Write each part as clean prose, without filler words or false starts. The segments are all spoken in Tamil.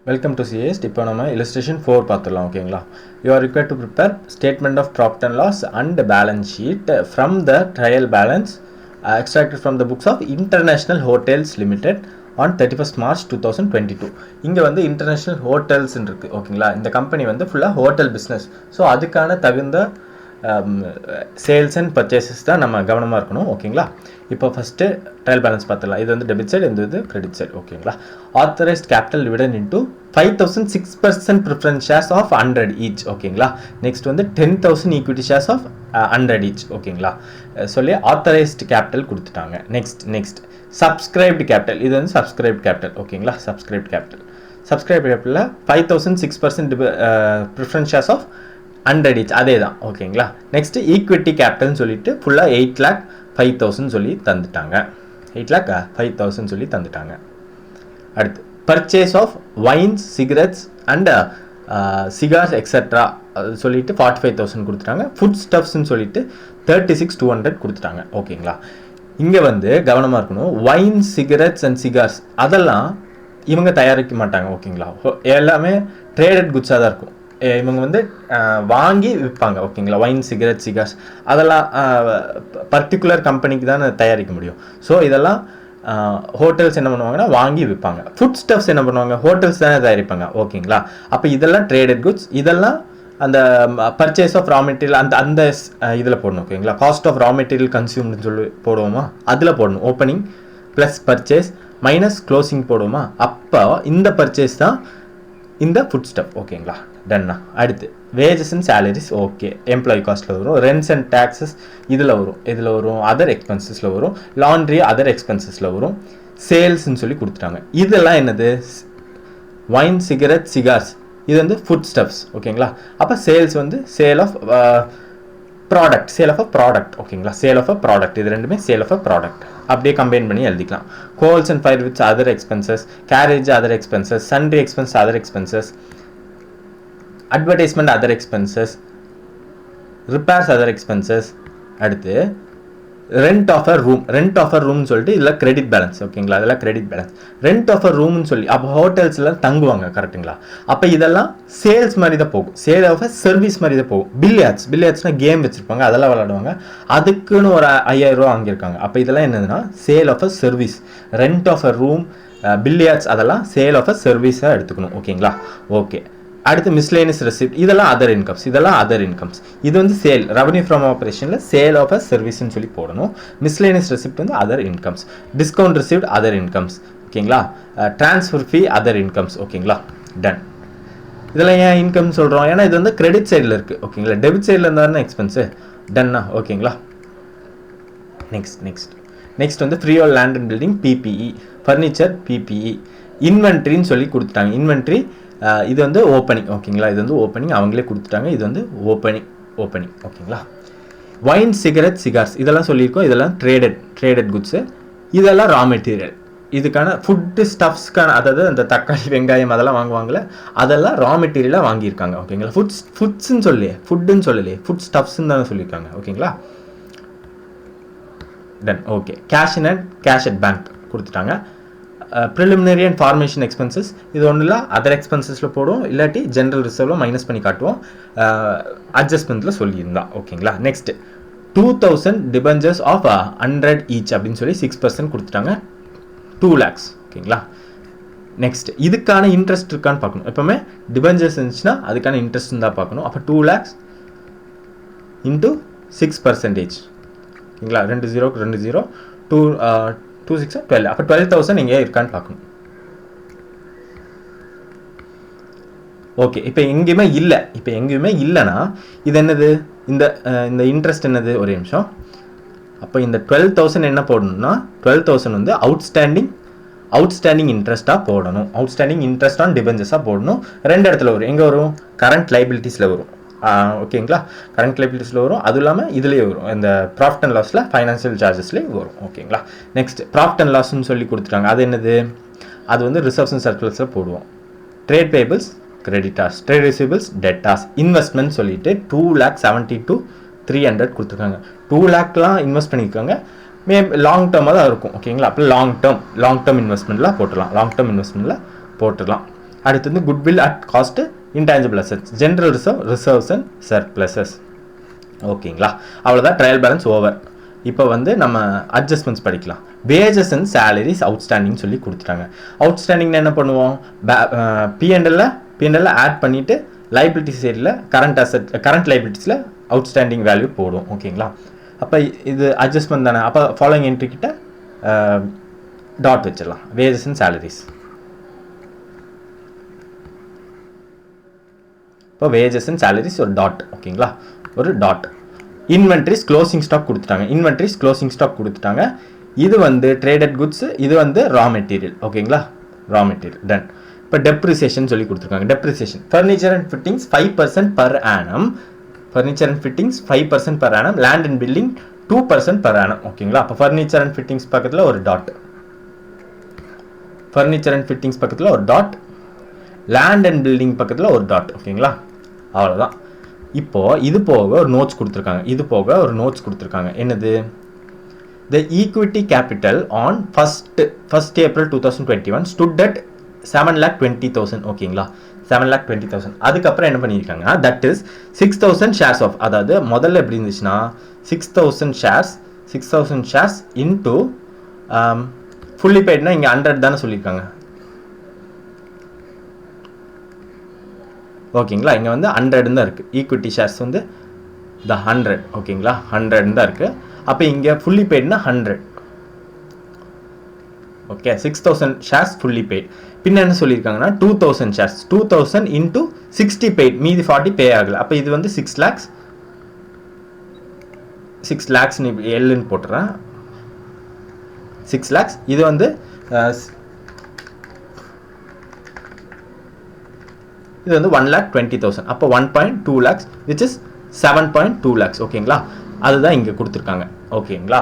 Welcome to CAS. இப்போ நம்ம illustration 4 பார்த்துடலாம் ஓகேங்களா. You are required to prepare statement of profit and loss and balance sheet from the trial balance extracted from the books of International Hotels Limited on 31st March 2022. இங்கே வந்து International Hotels இருக்கு ஓகேங்களா. இந்த கம்பெனி வந்து ஃபுல்லாக ஹோட்டல் பிஸ்னஸ். ஸோ அதுக்கான தகுந்த சேல்ஸ் அண்ட் பர்ச்சேசஸ் தான் நம்ம கவனமாக இருக்கணும் ஓகேங்களா. இப்போ ஃபஸ்ட்டு ட்ரையல் பேலன்ஸ் பார்த்துடலாம். இது வந்து டெபிட் சைடு, இந்த இது கிரெடிட் சைடு ஓகேங்களா. Authorised capital divided into 5,006% preference shares of 100 each ஓகேங்களா. நெக்ஸ்ட் வந்து 10,000 ஈக்விட்டி ஷேர்ஸ் ஆஃப் 100 ஈச் ஓகேங்களா. சொல்லி ஆத்தரைஸ்ட் கேபிட்டல் கொடுத்துட்டாங்க. நெக்ஸ்ட் சப்ஸ்கிரைப்டு கேபிட்டல், இது வந்து சப்ஸ்கிரைப்டு கேபிட்டல் ஓகேங்களா. சப்ஸ்கிரைப்டு கேபிட்டலில் 5,006% ப்ரிஃபரன்ஸ் ஷேர்ஸ் ஆஃப் 100 ஈச் அதே தான் ஓகேங்களா. நெக்ஸ்ட் ஈக்விட்டி கேபிட்டல்னு சொல்லிட்டு ஃபுல்லாக 8,05,000 சொல்லி தந்துட்டாங்க. 8,05,000 சொல்லி தந்துட்டாங்க. அடுத்து purchase of wines, cigarettes and cigars etcetera சொல்லிட்டு 45,000 கொடுத்துட்டாங்க. ஃபுட் ஸ்டப்ஸ்ன்னு சொல்லிட்டு 36,200 கொடுத்துட்டாங்க ஓகேங்களா. இங்கே வந்து கவனமாக இருக்கணும். வைன்ஸ், சிகரெட்ஸ் அண்ட் சிகார்ஸ் அதெல்லாம் இவங்க தயாரிக்க மாட்டாங்க ஓகேங்களா. எல்லாமே ட்ரேடட் குட்ஸாக தான் இருக்கும். இவங்க வந்து வாங்கி விற்பாங்க ஓகேங்களா. வைன், சிகரெட், சிகார்ஸ் அதெல்லாம் பர்டிகுலர் கம்பெனிக்கு தான் தயாரிக்க முடியும். ஸோ இதெல்லாம் ஹோட்டல்ஸ் என்ன பண்ணுவாங்கன்னா வாங்கி விற்பாங்க. ஃபுட் ஸ்டப்ஸ் என்ன பண்ணுவாங்க, ஹோட்டல்ஸ் தானே தயாரிப்பாங்க ஓகேங்களா. அப்போ இதெல்லாம் ட்ரேடட் குட்ஸ். இதெல்லாம் அந்த பர்ச்சேஸ் ஆஃப் ரா மெட்டீரியல் அந்த இதில் போடணும் ஓகேங்களா. காஸ்ட் ஆஃப் ரா மெட்டீரியல் கன்சியூம்னு சொல்லி போடுவோமா, அதில் போடணும். Opening plus purchase minus closing போடுவோமா, அப்போ இந்த பர்ச்சேஸ் தான் இந்த ஃபுட் ஸ்டப் ஓகேங்களா. டன்னா. அடுத்து wages and salaries okay, employee காஸ்ட்டில் வரும். ரென்ட்ஸ் அண்ட் டேக்ஸஸ் இதில் வரும். அதர் எக்ஸ்பென்சஸில் வரும். லாண்ட்ரி அதர் எக்ஸ்பென்சஸில் வரும். சேல்ஸ்ன்னு சொல்லி கொடுத்துட்டாங்க. இதெல்லாம் என்னது, வைன், சிகரெட், சிகார்ஸ் இது வந்து ஃபுட் ஸ்டப்ஸ் ஓகேங்களா. அப்போ சேல்ஸ் வந்து சேல் ஆஃப் ப்ராடக்ட் ஓகேங்களா. சேல் ஆஃப் அ ப்ராடக்ட், இது ரெண்டுமே சேல் ஆஃப் அ ப்ராடக்ட் அப்படியே கம்பைன் பண்ணி எழுதிக்கலாம். Coals and fire woods other expenses, carriage other expenses, sundry expense other expenses, advertisement other expenses, repairs other expenses. அடுத்து ரெண்ட் ஆஃப் அ ரூம்னு சொல்லிட்டு இதில் கிரெடிட் பேலன்ஸ் ஓகேங்களா. அதெல்லாம் credit balance. Rent of a ரூம்னு சொல்லி அப்போ ஹோட்டல்ஸ்லாம் தங்குவாங்க கரெக்டுங்களா. அப்போ இதெல்லாம் சேல்ஸ் மாதிரி தான் போகும். சேல் ஆஃப் அ சர்வீஸ் மாதிரி தான் போகும். பில்லியார்ட்ஸ்னால் கேம் வச்சுருப்பாங்க, அதெல்லாம் விளாடுவாங்க. அதுக்குன்னு ஒரு 5,000 ரூபா வாங்கியிருக்காங்க. அப்போ இதெல்லாம் என்னதுன்னா sale of a service. Rent of a room, billiards அதெல்லாம் சேல் ஆஃப் அ சர்வீஸாக எடுத்துக்கணும் ஓகேங்களா. ஓகே. அடுத்து மிஸ்லேனியஸ் ரெசிப்ட், இதெல்லாம் அதர் இன்கம்ஸ். இது வந்து சேல், ரெவன்யூ ஃப்ரம் ஆப்ரேஷனில் சேல் ஆஃப் அ சர்வீஸ்ன்னு சொல்லி போடணும். மிஸ்லேனியஸ் ரெசிப்ட் வந்து other incomes. Discount received other incomes ஓகேங்களா. ட்ரான்ஸ்ஃபர் ஃபீ அதர் இன்கம்ஸ் ஓகேங்களா. டன். இதெல்லாம் ஏன் இன்கம் சொல்கிறோம், ஏன்னா இது வந்து கிரெடிட் சைடில் இருக்குது ஓகேங்களா. டெபிட் சைடில் இருந்தாருன்னா எக்ஸ்பென்ஸு. டன்னா ஓகேங்களா. நெக்ஸ்ட் வந்து freehold land and building PPE, furniture PPE, இன்வென்ட்ரின்னு சொல்லி கொடுத்துட்டாங்க. இன்வென்ட்ரி இது வந்து ஓப்பனிங் ஓகேங்களா. இது வந்து ஓப்பனிங் அவங்களே கொடுத்துட்டாங்க. இது வந்து ஓப்பனிங் ஓகேங்களா. வைன், சிகரெட், சிகார்ஸ் இதெல்லாம் சொல்லியிருக்கோம். இதெல்லாம் ட்ரேடட் குட்ஸு. இதெல்லாம் ரா மெட்டீரியல். இதுக்கான ஃபுட்டு ஸ்டஃப்ஸ்க்கான, அதாவது அந்த தக்காளி, வெங்காயம் அதெல்லாம் வாங்குவாங்களே, அதெல்லாம் ரா மெட்டீரியலாக வாங்கியிருக்காங்க ஓகேங்களா. ஃபுட்ஸ்ன்னு சொல்லலையே, ஃபுட் ஸ்டஃப்ஸ்ன்னு தானே சொல்லியிருக்காங்க ஓகேங்களா. Done. Okay. Cash at bank கொடுத்துட்டாங்க. ப்ரிலிமினரி அண்ட் ஃபார்மேஷன் எக்ஸ்பென்சஸ் இது ஒன்றும் இல்லை, அதர் எக்ஸ்பென்சஸில் போடுவோம், இல்லாட்டி ஜென்ரல் ரிசர்வில் மைனஸ் பண்ணி காட்டுவோம். அட்ஜஸ்ட்மெண்ட்டில் சொல்லியிருந்தா ஓகேங்களா. நெக்ஸ்ட் 2,000 டிபெஞ்சர்ஸ் ஆஃப் 100 ஈச் அப்படின்னு சொல்லி 6% கொடுத்துட்டாங்க. 2 lakhs ஓகேங்களா. நெக்ஸ்ட் இதுக்கான இன்ட்ரெஸ்ட் இருக்கான்னு பார்க்கணும். எப்போவுமே டிபெஞ்சர்ஸ் இருந்துச்சுன்னா அதுக்கான இன்ட்ரெஸ்ட் தான் பார்க்கணும். அப்போ 2 lakhs இன்ட்டு 6% ஓகேங்களா. 2 6 அப்போ 12,000 இங்கே இருக்கான்னு பார்க்கணும். ஓகே. இப்போ எங்கேயுமே இல்லைன்னா இது என்னது, இந்த இன்ட்ரெஸ்ட் என்னது, ஒரே நிமிஷம். அப்போ இந்த 12,000 என்ன போடணும்னா 12,000 வந்து அவுட்ஸ்டாண்டிங் இன்ட்ரெஸ்ட்டாக போடணும். அவுட்ஸ்டாண்டிங் இன்ட்ரெஸ்ட் ஆன் டிபெஞ்சர்ஸாக போடணும். ரெண்டு இடத்துல வரும். எங்கே வரும், கரண்ட் லைபிலிட்டிஸில் வரும் ஓகேங்களா. கரண்ட் லைபிலிட்டிஸில் வரும். அதுவும் இல்லாமல் இதுலேயே வரும், இந்த ப்ராஃபிட் அண்ட் லாஸில் ஃபைனான்சியல் சார்ஜஸ்லேயே வரும் ஓகேங்களா. நெக்ஸ்ட் ப்ராஃபிட் அண்ட் லாஸ்ன்னு சொல்லி கொடுத்துட்டாங்க. அது என்னது, அது வந்து ரிசர்வ்ஸ் அண்ட் சர்க்குலர்ஸில் போடுவோம். Trade payables creditors, trade receivables debtors, investment சொல்லிட்டு 2,70,300 கொடுத்துருக்காங்க. 2 lakhலாம் இன்வெஸ்ட் பண்ணியிருக்காங்க. லாங் டேர்மாக தான் இருக்கும் ஓகேங்களா. அப்போ லாங் டேர்ம் இன்வெஸ்ட்மெண்ட்டில் போட்டுடலாம். அடுத்து வந்து goodwill at cost, intangible assets, general reserve, reserves and surpluses. ஓகேங்களா, அவ்வளோதான் ட்ரையல் பேலன்ஸ் ஓவர். இப்போ வந்து நம்ம அட்ஜஸ்ட்மெண்ட்ஸ் படிக்கலாம். வேஜஸ் அண்ட் சேலரிஸ் அவுட்ஸ்டாண்டிங் சொல்லி கொடுத்துட்டாங்க. அவுட்ஸ்டாண்டிங்னா என்ன பண்ணுவோம், பிஎன்எல்ல ஆட் பண்ணிவிட்டு லைபிலிட்டி சைடில் கரண்ட் லைபிலிட்டிஸில் அவுட்ஸ்டாண்டிங் வேல்யூ போடும். ஓகேங்களா, அப்போ இது அட்ஜஸ்ட்மெண்ட் தானே. அப்போ ஃபாலோயிங் என்ட்ரி கிட்ட டாட் வச்சிடலாம், வேஜஸ் அண்ட் சேலரிஸ். இப்போ வேஜஸ் அண்ட் சேலரிஸ் ஒரு டாட். ஓகேங்களா, ஒரு டாட். இன்வென்ட்ரிஸ் க்ளோசிங் ஸ்டாக் கொடுத்துட்டாங்க. இன்வென்ட்ரிஸ் க்ளோசிங் ஸ்டாக் கொடுத்துட்டாங்க. இது வந்து ட்ரேடட் குட்ஸ், இது வந்து ரா மெட்டீரியல். ஓகேங்களா, ரா மெட்டீரியல் டன். இப்போ டெப்ரிசியேஷன் சொல்லி கொடுத்துருக்காங்க. Depreciation furniture and fittings 5% per annum. Furniture and fittings 5% per annum. Land and building 2% per annum. ஓகேங்களா, அப்போ ஃபர்னிச்சர் அண்ட் ஃபிட்டிங்ஸ் பக்கத்தில் ஒரு டாட், ஃபர்னிச்சர் அண்ட் ஃபிட்டிங்ஸ் பக்கத்தில் ஒரு டாட், லேண்ட் அண்ட் பில்டிங் பக்கத்தில் ஒரு டாட். ஓகேங்களா, அவ்வளோதான். இப்போது இது போக ஒரு நோட்ஸ் கொடுத்துருக்காங்க. என்னது, the equity capital on 1st April 2021 stood at 7,20,000. ஓகேங்களா, 7,20,000. அதுக்கப்புறம் என்ன பண்ணியிருக்காங்க, தட் இஸ் 6,000 ஷேர்ஸ் ஆஃப், அதாவது முதல்ல எப்படி இருந்துச்சுன்னா 6,000 ஷேர்ஸ் இன்டூ ஃபுல்லி பெய்ட்னா இங்கே 100 தானே சொல்லியிருக்காங்க. ஓகேங்களா, இங்கே வந்து 100 தான் இருக்குது. ஈக்விட்டி ஷேர்ஸ் வந்து த 100. ஓகேங்களா, 100 தான் இருக்குது. அப்போ இங்கே ஃபுல்லி பெய்ட்னா 100. Okay, 6,000 shares fully paid. பின்ன என்ன சொல்லியிருக்காங்கன்னா 2,000 ஷேர்ஸ், 2,000 இன்டூ 60 பெய்ட், மீதி 40 பே ஆகலை. அப்போ இது வந்து 6 lakhs எல்லுன்னு போட்டுறேன், 6 lakhs. இது வந்து இது வந்து 1,20,000. அப்போ 1.2 lakhs which is 7.2 lakhs. ஓகேங்களா, அதுதான் இங்கே கொடுத்துருக்காங்க. ஓகேங்களா,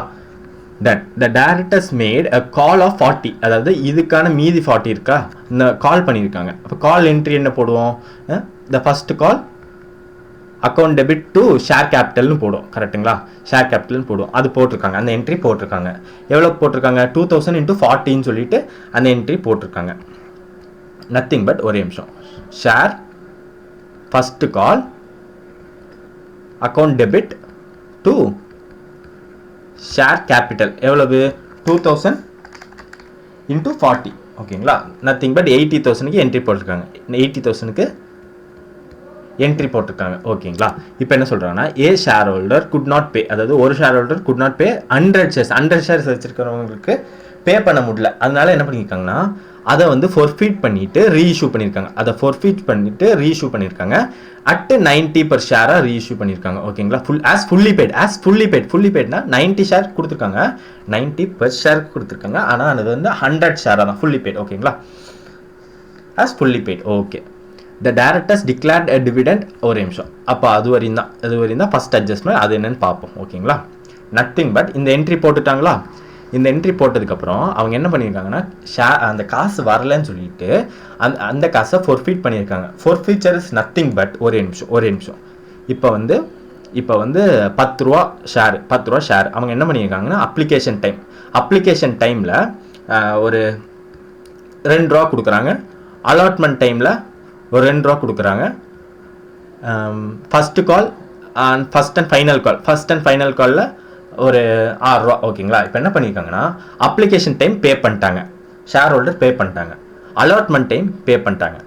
then the directors made a call of 40, அதாவது இதுக்கான மீதி 40 இருக்கா, இந்த கால் பண்ணியிருக்காங்க. அப்போ கால் என்ட்ரி என்ன போடுவோம், the first call account debit to share கேபிட்டல்னு போடும். கரெக்டுங்களா, ஷேர் கேபிட்டல்னு போடும். அது போட்டிருக்காங்க, அந்த என்ட்ரி போட்டிருக்காங்க. எவ்வளோ போட்டிருக்காங்க, 2,000 into 40ன்னு சொல்லிட்டு அந்த என்ட்ரி போட்டிருக்காங்க. நத்திங் பட் ஒரே நிமிஷம், share first call account debit to share capital எவ்வளவு, 2,000 into 40. ஓகேங்களா, நத்திங் பட் 80,000க்கு என்ட்ரி போட்டிருக்காங்க. 80,000க்கு என்ட்ரி போட்டிருக்காங்க. ஓகேங்களா, இப்போ என்ன சொல்கிறாங்கன்னா a share holder could not pay, அதாவது ஒரு share holder could not pay 100 shares வச்சிருக்கிறவங்களுக்கு பே பண்ண முடியல. அதனால என்ன பண்ணியிருக்காங்கன்னா அதை வந்து ஃபோர்ஃபீட் பண்ணிட்டு ரீஇஷ்யூ பண்ணியிருக்காங்க. அதை ஃபோர்ஃபீட் பண்ணிட்டு ரீஇஷ்யூ பண்ணியிருக்காங்க. அட் 90 per ஷேராக ரீஇஷ்யூ பண்ணியிருக்காங்க. ஓகேங்களா, ஃபுல்லி பெய்ட்னா 90 ஷேர் கொடுத்துருக்காங்க, 90 per ஷேருக்கு கொடுத்துருக்காங்க. ஆனால் அது வந்து 100 ஷேராக தான் ஃபுல்லி பெய்ட். ஓகேங்களா, as fully paid. Okay, the directors declared a dividend. ஒரே நிமிஷம், அப்போ அது வரையும் தான் ஃபர்ஸ்ட் அட்ஜஸ்ட்மெண்ட். அது என்னன்னு பார்ப்போம். ஓகேங்களா, நத்திங் பட் இந்த என்ட்ரி போட்டுட்டாங்களா. இந்த என்ட்ரி போட்டதுக்கப்புறம் அவங்க என்ன பண்ணியிருக்காங்கன்னா அந்த காசு வரலன்னு சொல்லிட்டு அந்த காசை ஃபோர்ஃபீட் பண்ணியிருக்காங்க. ஃபோர்ஃபீச்சர் இஸ் நத்திங் பட் ஒரே நிமிஷம். இப்போ வந்து 10 ரூபா ஷேர் அவங்க என்ன பண்ணியிருக்காங்கன்னா அப்ளிகேஷன் டைமில் ஒரு 2 ரூபா கொடுக்குறாங்க. அலாட்மெண்ட் டைமில் ஒரு 2 ரூபா கொடுக்குறாங்க. ஃபர்ஸ்ட் அண்ட் ஃபைனல் காலில் ஒரு 6 ரூபா. ஓகேங்களா, இப்போ என்ன பண்ணியிருக்காங்கன்னா அப்ளிகேஷன் டைம் பே பண்ணிட்டாங்க, ஷேர் ஹோல்டர் பே பண்ணிட்டாங்க. அலாட்மெண்ட் டைம் பே பண்ணிட்டாங்க.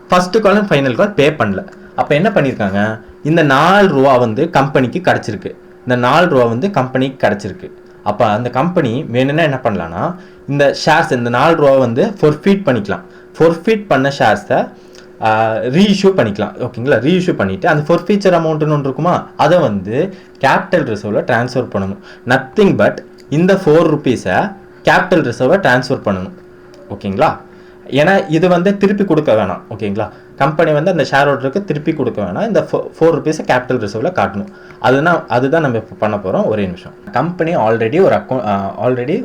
First call and final call pay பண்ணல. அப்போ என்ன பண்ணியிருக்காங்க, இந்த 4 ரூபா வந்து கம்பெனிக்கு கிடச்சிருக்கு. அப்போ அந்த கம்பெனி வேணும்னா என்ன பண்ணலான்னா இந்த ஷேர்ஸ் இந்த 4 ரூபா வந்து ஃபோர்ஃபீட் பண்ணிக்கலாம். ஃபோர்ஃபீட் பண்ண ஷேர்ஸை ரீஇஷ்யூ பண்ணிக்கலாம். ஓகேங்களா, ரீஇஷ்யூ பண்ணிவிட்டு அந்த ஃபோர்ஃபீச்சர் அமௌண்ட்டுன்னு ஒன்று இருக்குமா, அதை வந்து கேபிட்டல் ரிசர்வில் ட்ரான்ஸ்ஃபர் பண்ணணும். நத்திங் பட் இந்த 4 rupees-ஐ கேபிட்டல் ரிசர்வை ட்ரான்ஸ்ஃபர் பண்ணணும். ஓகேங்களா, ஏன்னா இது வந்து திருப்பி கொடுக்க வேணாம். ஓகேங்களா, கம்பெனி வந்து அந்த ஷேர் ஹோல்டருக்கு திருப்பி கொடுக்க வேணாம். இந்த 4 rupees-ஐ கேபிட்டல் ரிசர்வில் காட்டணும். அதுதான் நம்ம இப்போ பண்ண போகிறோம். ஒரே நிமிஷம். கம்பெனி ஆல்ரெடி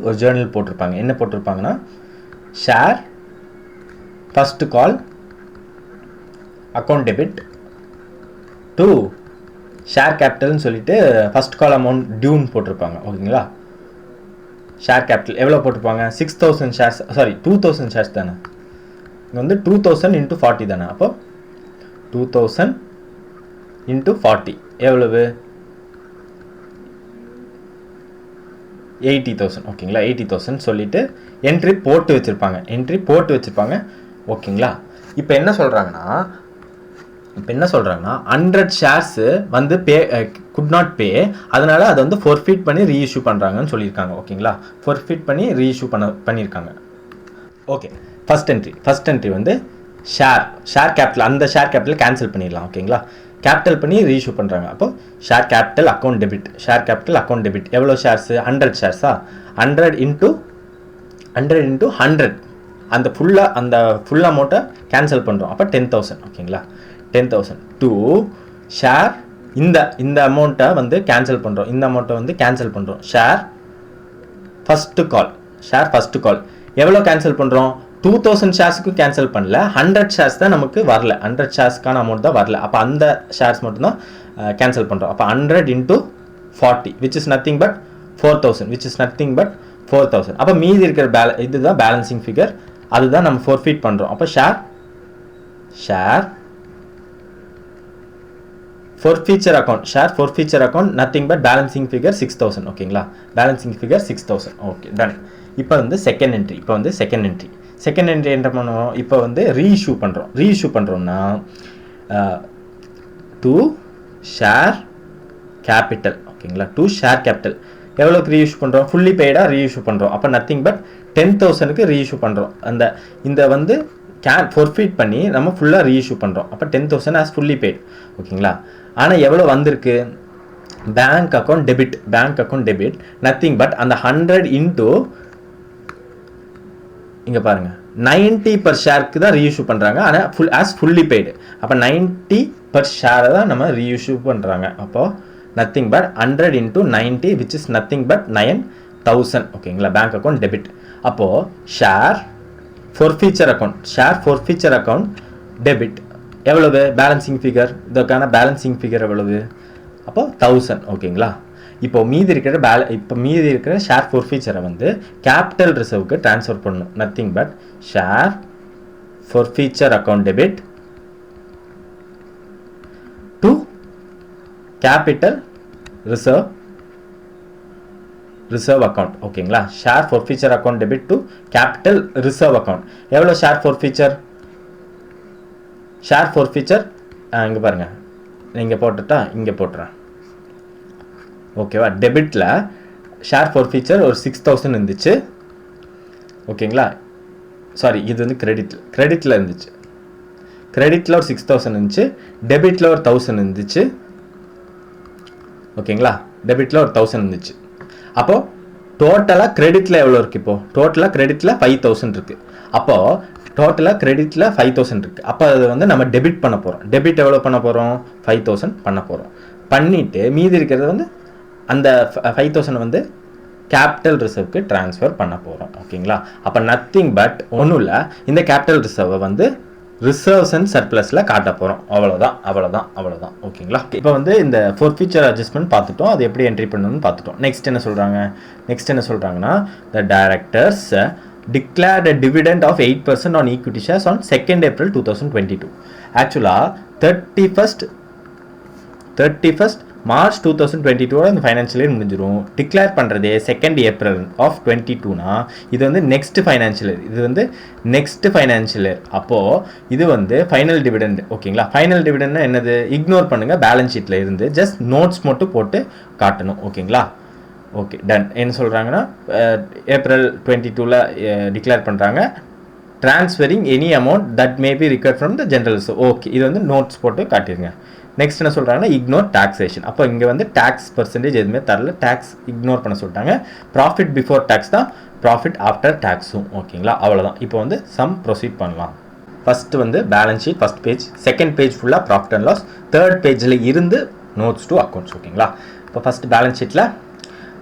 ஒரு ஜேர்னல் போட்டிருப்பாங்க. என்ன போட்டிருப்பாங்கன்னா share first call account debit to share கேபிட்டல்னு சொல்லிட்டு ஃபர்ஸ்ட் கால் அமௌண்ட் டியூன்னு போட்டிருப்பாங்க. ஓகேங்களா, ஷேர் கேபிட்டல் எவ்வளோ போட்டிருப்பாங்க, 2,000 ஷேர்ஸ் தானே. இங்கே வந்து 2000 into 40 தானே, அப்போ 2000 into 40 எவ்வளவு 80,000. ஓகேங்களா, 80,000 சொல்லிட்டு என்ட்ரி போட்டு வச்சுருப்பாங்க. ஓகேங்களா, இப்போ என்ன சொல்கிறாங்கன்னா 100 ஷேர்ஸு வந்து குட் நாட் பே, அதனால் அதை வந்து ஃபோர்ஃபீட் பண்ணி ரீஇஷ்யூ பண்ணுறாங்கன்னு சொல்லியிருக்காங்க. ஓகேங்களா, ஃபோர்ஃபீட் பண்ணி ரீஇஷ்யூ பண்ணியிருக்காங்க. ஓகே, ஃபர்ஸ்ட் என்ட்ரி வந்து ஷேர் கேபிட்டல், அந்த ஷேர் கேபிட்டல் கேன்சல் பண்ணிடலாம். ஓகேங்களா, கேபிட்டல் பண்ணி ரீஇஷ்யூ பண்ணுறாங்க. அப்போ ஷேர் கேபிட்டல் அக்கௌண்ட் டெபிட் எவ்வளோ ஷேர்ஸு 100 ஷேர்ஸா, 100 into 100 அந்த ஃபுல் அமௌண்ட்டை கேன்சல் பண்ணுறோம். அப்போ 10,000. ஓகேங்களா, 10,000 டூ ஷேர் இந்த அமௌண்ட்டை வந்து கேன்சல் பண்ணுறோம். ஷேர் ஃபஸ்ட்டு கால் எவ்வளோ கேன்சல் பண்ணுறோம், 2000 ஷேர்ஸுக்கு கேன்சல் பண்ணல, 100 ஷேர்ஸ் தான் நமக்கு வரல, 100 ஷேர்ஸ்க்கான அமௌண்ட் தான் வரல. அப்போ அந்த ஷேர்ஸ் மட்டும்தான் கேன்சல் பண்ணுறோம். அப்போ 100 into 40 which is nothing but 4,000. அப்போ மீதி இருக்கிற இதுதான் பேலன்சிங் ஃபிகர், அதுதான் நம்ம ஃபோர்ஃபீட் பண்ணுறோம். அப்போ share forfeiture account nothing but balancing figure 6,000. ஓகேங்களா, balancing figure 6,000. Okay, done. இப்போ வந்து செகண்ட் என்ட்ரி என்ன பண்ணுவோம், இப்போ வந்து ரீஇஷ்யூ பண்ணுறோம்னா டு ஷேர் கேபிட்டல். ஓகேங்களா, டு ஷேர் கேபிட்டல் எவ்வளோக்கு ரீஇஷ்யூ பண்ணுறோம், ஃபுல்லி பெய்டாக ரீஇஷ்யூ பண்ணுறோம். அப்போ நத்திங் பட் 10,000க்கு ரீஇஷ்யூ பண்ணுறோம். இந்த வந்து ஃபோர்ஃபீட் பண்ணி நம்ம ஃபுல்லாக ரீஇஷ்யூ பண்ணுறோம். அப்போ 10,000 ஆஸ் ஃபுல்லி பெய்ட். ஓகேங்களா, ஆனால் எவ்வளோ வந்திருக்கு, bank account debit nothing but அந்த 100 into இங்கே பாருங்கள் 90 per ஷேருக்கு தான் ரீஇஷ்யூ பண்ணுறாங்க, ஆனால் ஃபுல்லி பெய்டு. அப்போ 90 per ஷேரை தான் நம்ம ரீஇஷ்யூ பண்ணுறாங்க. அப்போது nothing but 100 into 90 which is nothing but 9,000. ஓகேங்களா, பேங்க் அக்கௌண்ட் டெபிட். அப்போது ஷேர் ஃபோர்ஃபீச்சர் அக்கௌண்ட் டெபிட் எவ்வளவு பேலன்சிங் ஃபிகர், இதற்கான பேலன்சிங் ஃபிகர் எவ்வளவு, அப்போ 1000. ஓகேங்களா, இப்போ மீதி இருக்கிற ஷேர் ஃபோர்ஃபீச்சரை வந்து கேபிட்டல் ரிசர்வுக்கு ட்ரான்ஸ்ஃபர் பண்ணணும். Nothing but share forfeiture account debit to capital reserve account. ஓகேங்களா, share forfeiture account debit to capital reserve account. எவ்வளோ ஷேர் ஃபோர்ஃபீச்சர் இங்கே பாருங்கள், இங்கே போட்டுறேன். ஓகேவா, டெபிட்டில் ஷேர் ஃபோர்ஃபீச்சர் ஒரு 6,000 இருந்துச்சு. ஓகேங்களா, சாரி, இது வந்து கிரெடிட்டில் இருந்துச்சு. கிரெடிட்டில் ஒரு 6,000 இருந்துச்சு, டெபிட்டில் ஒரு 1,000 இருந்துச்சு. ஓகேங்களா, டெபிட்டில் ஒரு 1,000 இருந்துச்சு. அப்போது டோட்டலாக கிரெடிட்டில் எவ்வளோ இருக்குது, இப்போது டோட்டலாக கிரெடிட்டில் 5,000 இருக்குது. அப்போது டோட்டலாக கிரெடிட்டில் 5,000 இருக்குது. அப்போ அது வந்து நம்ம டெபிட் பண்ண போகிறோம். டெபிட் எவ்வளோ பண்ண போகிறோம், 5,000 பண்ண போகிறோம். பண்ணிவிட்டு மீதி இருக்கிறது வந்து அந்த 5,000 வந்து கேபிட்டல் ரிசர்வ்க்கு ட்ரான்ஸ்ஃபர் பண்ண போகிறோம். ஓகேங்களா, அப்போ நத்திங் பட் ஒன்றும் இல்லை, இந்த கேபிட்டல் ரிசர்வை வந்து ரிசர்வ்ஸ் அண்ட் சர்ப்ளஸில் காட்ட போகிறோம். அவ்வளோதான். ஓகேங்களா, இப்போ வந்து இந்த ஃபோர்ஃபீச்சர் அட்ஜஸ்ட்மெண்ட் பார்த்துட்டோம், அது எப்படி என்ட்ரி பண்ணணும்னு பார்த்துட்டோம். நெக்ஸ்ட் என்ன சொல்கிறாங்கன்னா the directors declared a dividend of 8% on equity shares on 2nd April 2022. ஆக்சுவலாக 31st March 2022 இந்த ஃபைனான்ஷியல் இயர் முடிஞ்சிடும். டிக்ளேர் பண்ணுறதே 2nd April of 22னா இது வந்து நெக்ஸ்ட் ஃபைனான்ஷியல் இயர். அப்போது இது வந்து ஃபைனல் டிவிடெண்ட். ஓகேங்களா, ஃபைனல் டிவிடெண்ட்னா என்னது, இக்னோர் பண்ணுங்கள், பேலன்ஸ் ஷீட்டில் இருந்து ஜஸ்ட் நோட்ஸ் மட்டும் போட்டு காட்டணும். ஓகேங்களா, ஓகே, டன். என்ன சொல்கிறாங்கன்னா April 22ல் டிக்ளேர் பண்ணுறாங்க, transferring any amount that may be recovered from the general reserve. Okay, இது வந்து நோட்ஸ் போட்டு காட்டிடுங்க. நெக்ஸ்ட் என்ன சொல்கிறாங்கன்னா இக்னோர் டாக்ஸேஷன். அப்போ இங்கே வந்து டேக்ஸ் பர்சன்டேஜ் எதுவுமே தரல, டேக்ஸ் இக்னோர் பண்ண சொல்லிட்டாங்க. ப்ராஃபிட் பிஃபோர் டேக்ஸ் தான், ப்ராஃபிட் ஆஃப்டர் டேக்ஸும். ஓகேங்களா, அவ்வளோதான். இப்போ வந்து சம் ப்ரொசீட் பண்ணலாம். ஃபஸ்ட்டு வந்து balance sheet first page, second page ஃபுல்லாக ப்ராஃபிட் அண்ட் லாஸ், தேர்ட் பேஜில் இருந்து நோட்ஸ் டு அக்கௌண்ட்ஸ். ஓகேங்களா, இப்போ ஃபஸ்ட்டு பேலன்ஸ் ஷீட்டில்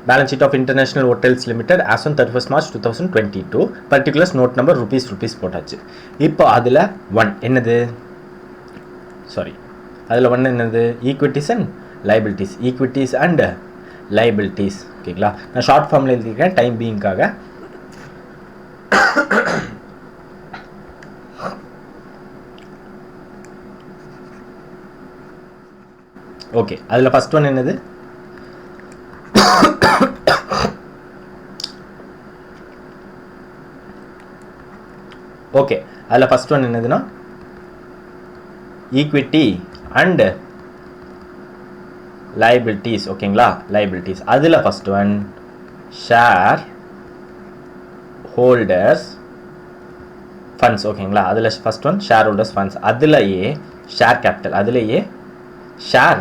Balance sheet of International Hotels Limited as on 31st March 2022. Particulars note number rupees போட்டாச்சு. இப்போ அதில் என்னது ஈக்விட்டிஸ் அண்ட் லைபிலிட்டிஸ். ஓகேங்களா, நான் ஷார்ட் ஃபார்மில் எழுதியிருக்கேன் டைம் பீயிங்காக. ஓகே, அதில் ஃபஸ்ட் ஒன் என்னது? ஓகே, அதில் ஃபஸ்ட் ஒன் என்னதுன்னா ஈக்விட்டி அண்ட் liabilities. ஓகேங்களா, liabilities. அதில் first one share holders funds. ஓகேங்களா, அதில் first one share holders funds. அதுலேயே ஷேர் கேபிட்டல், அதுலேயே ஷேர்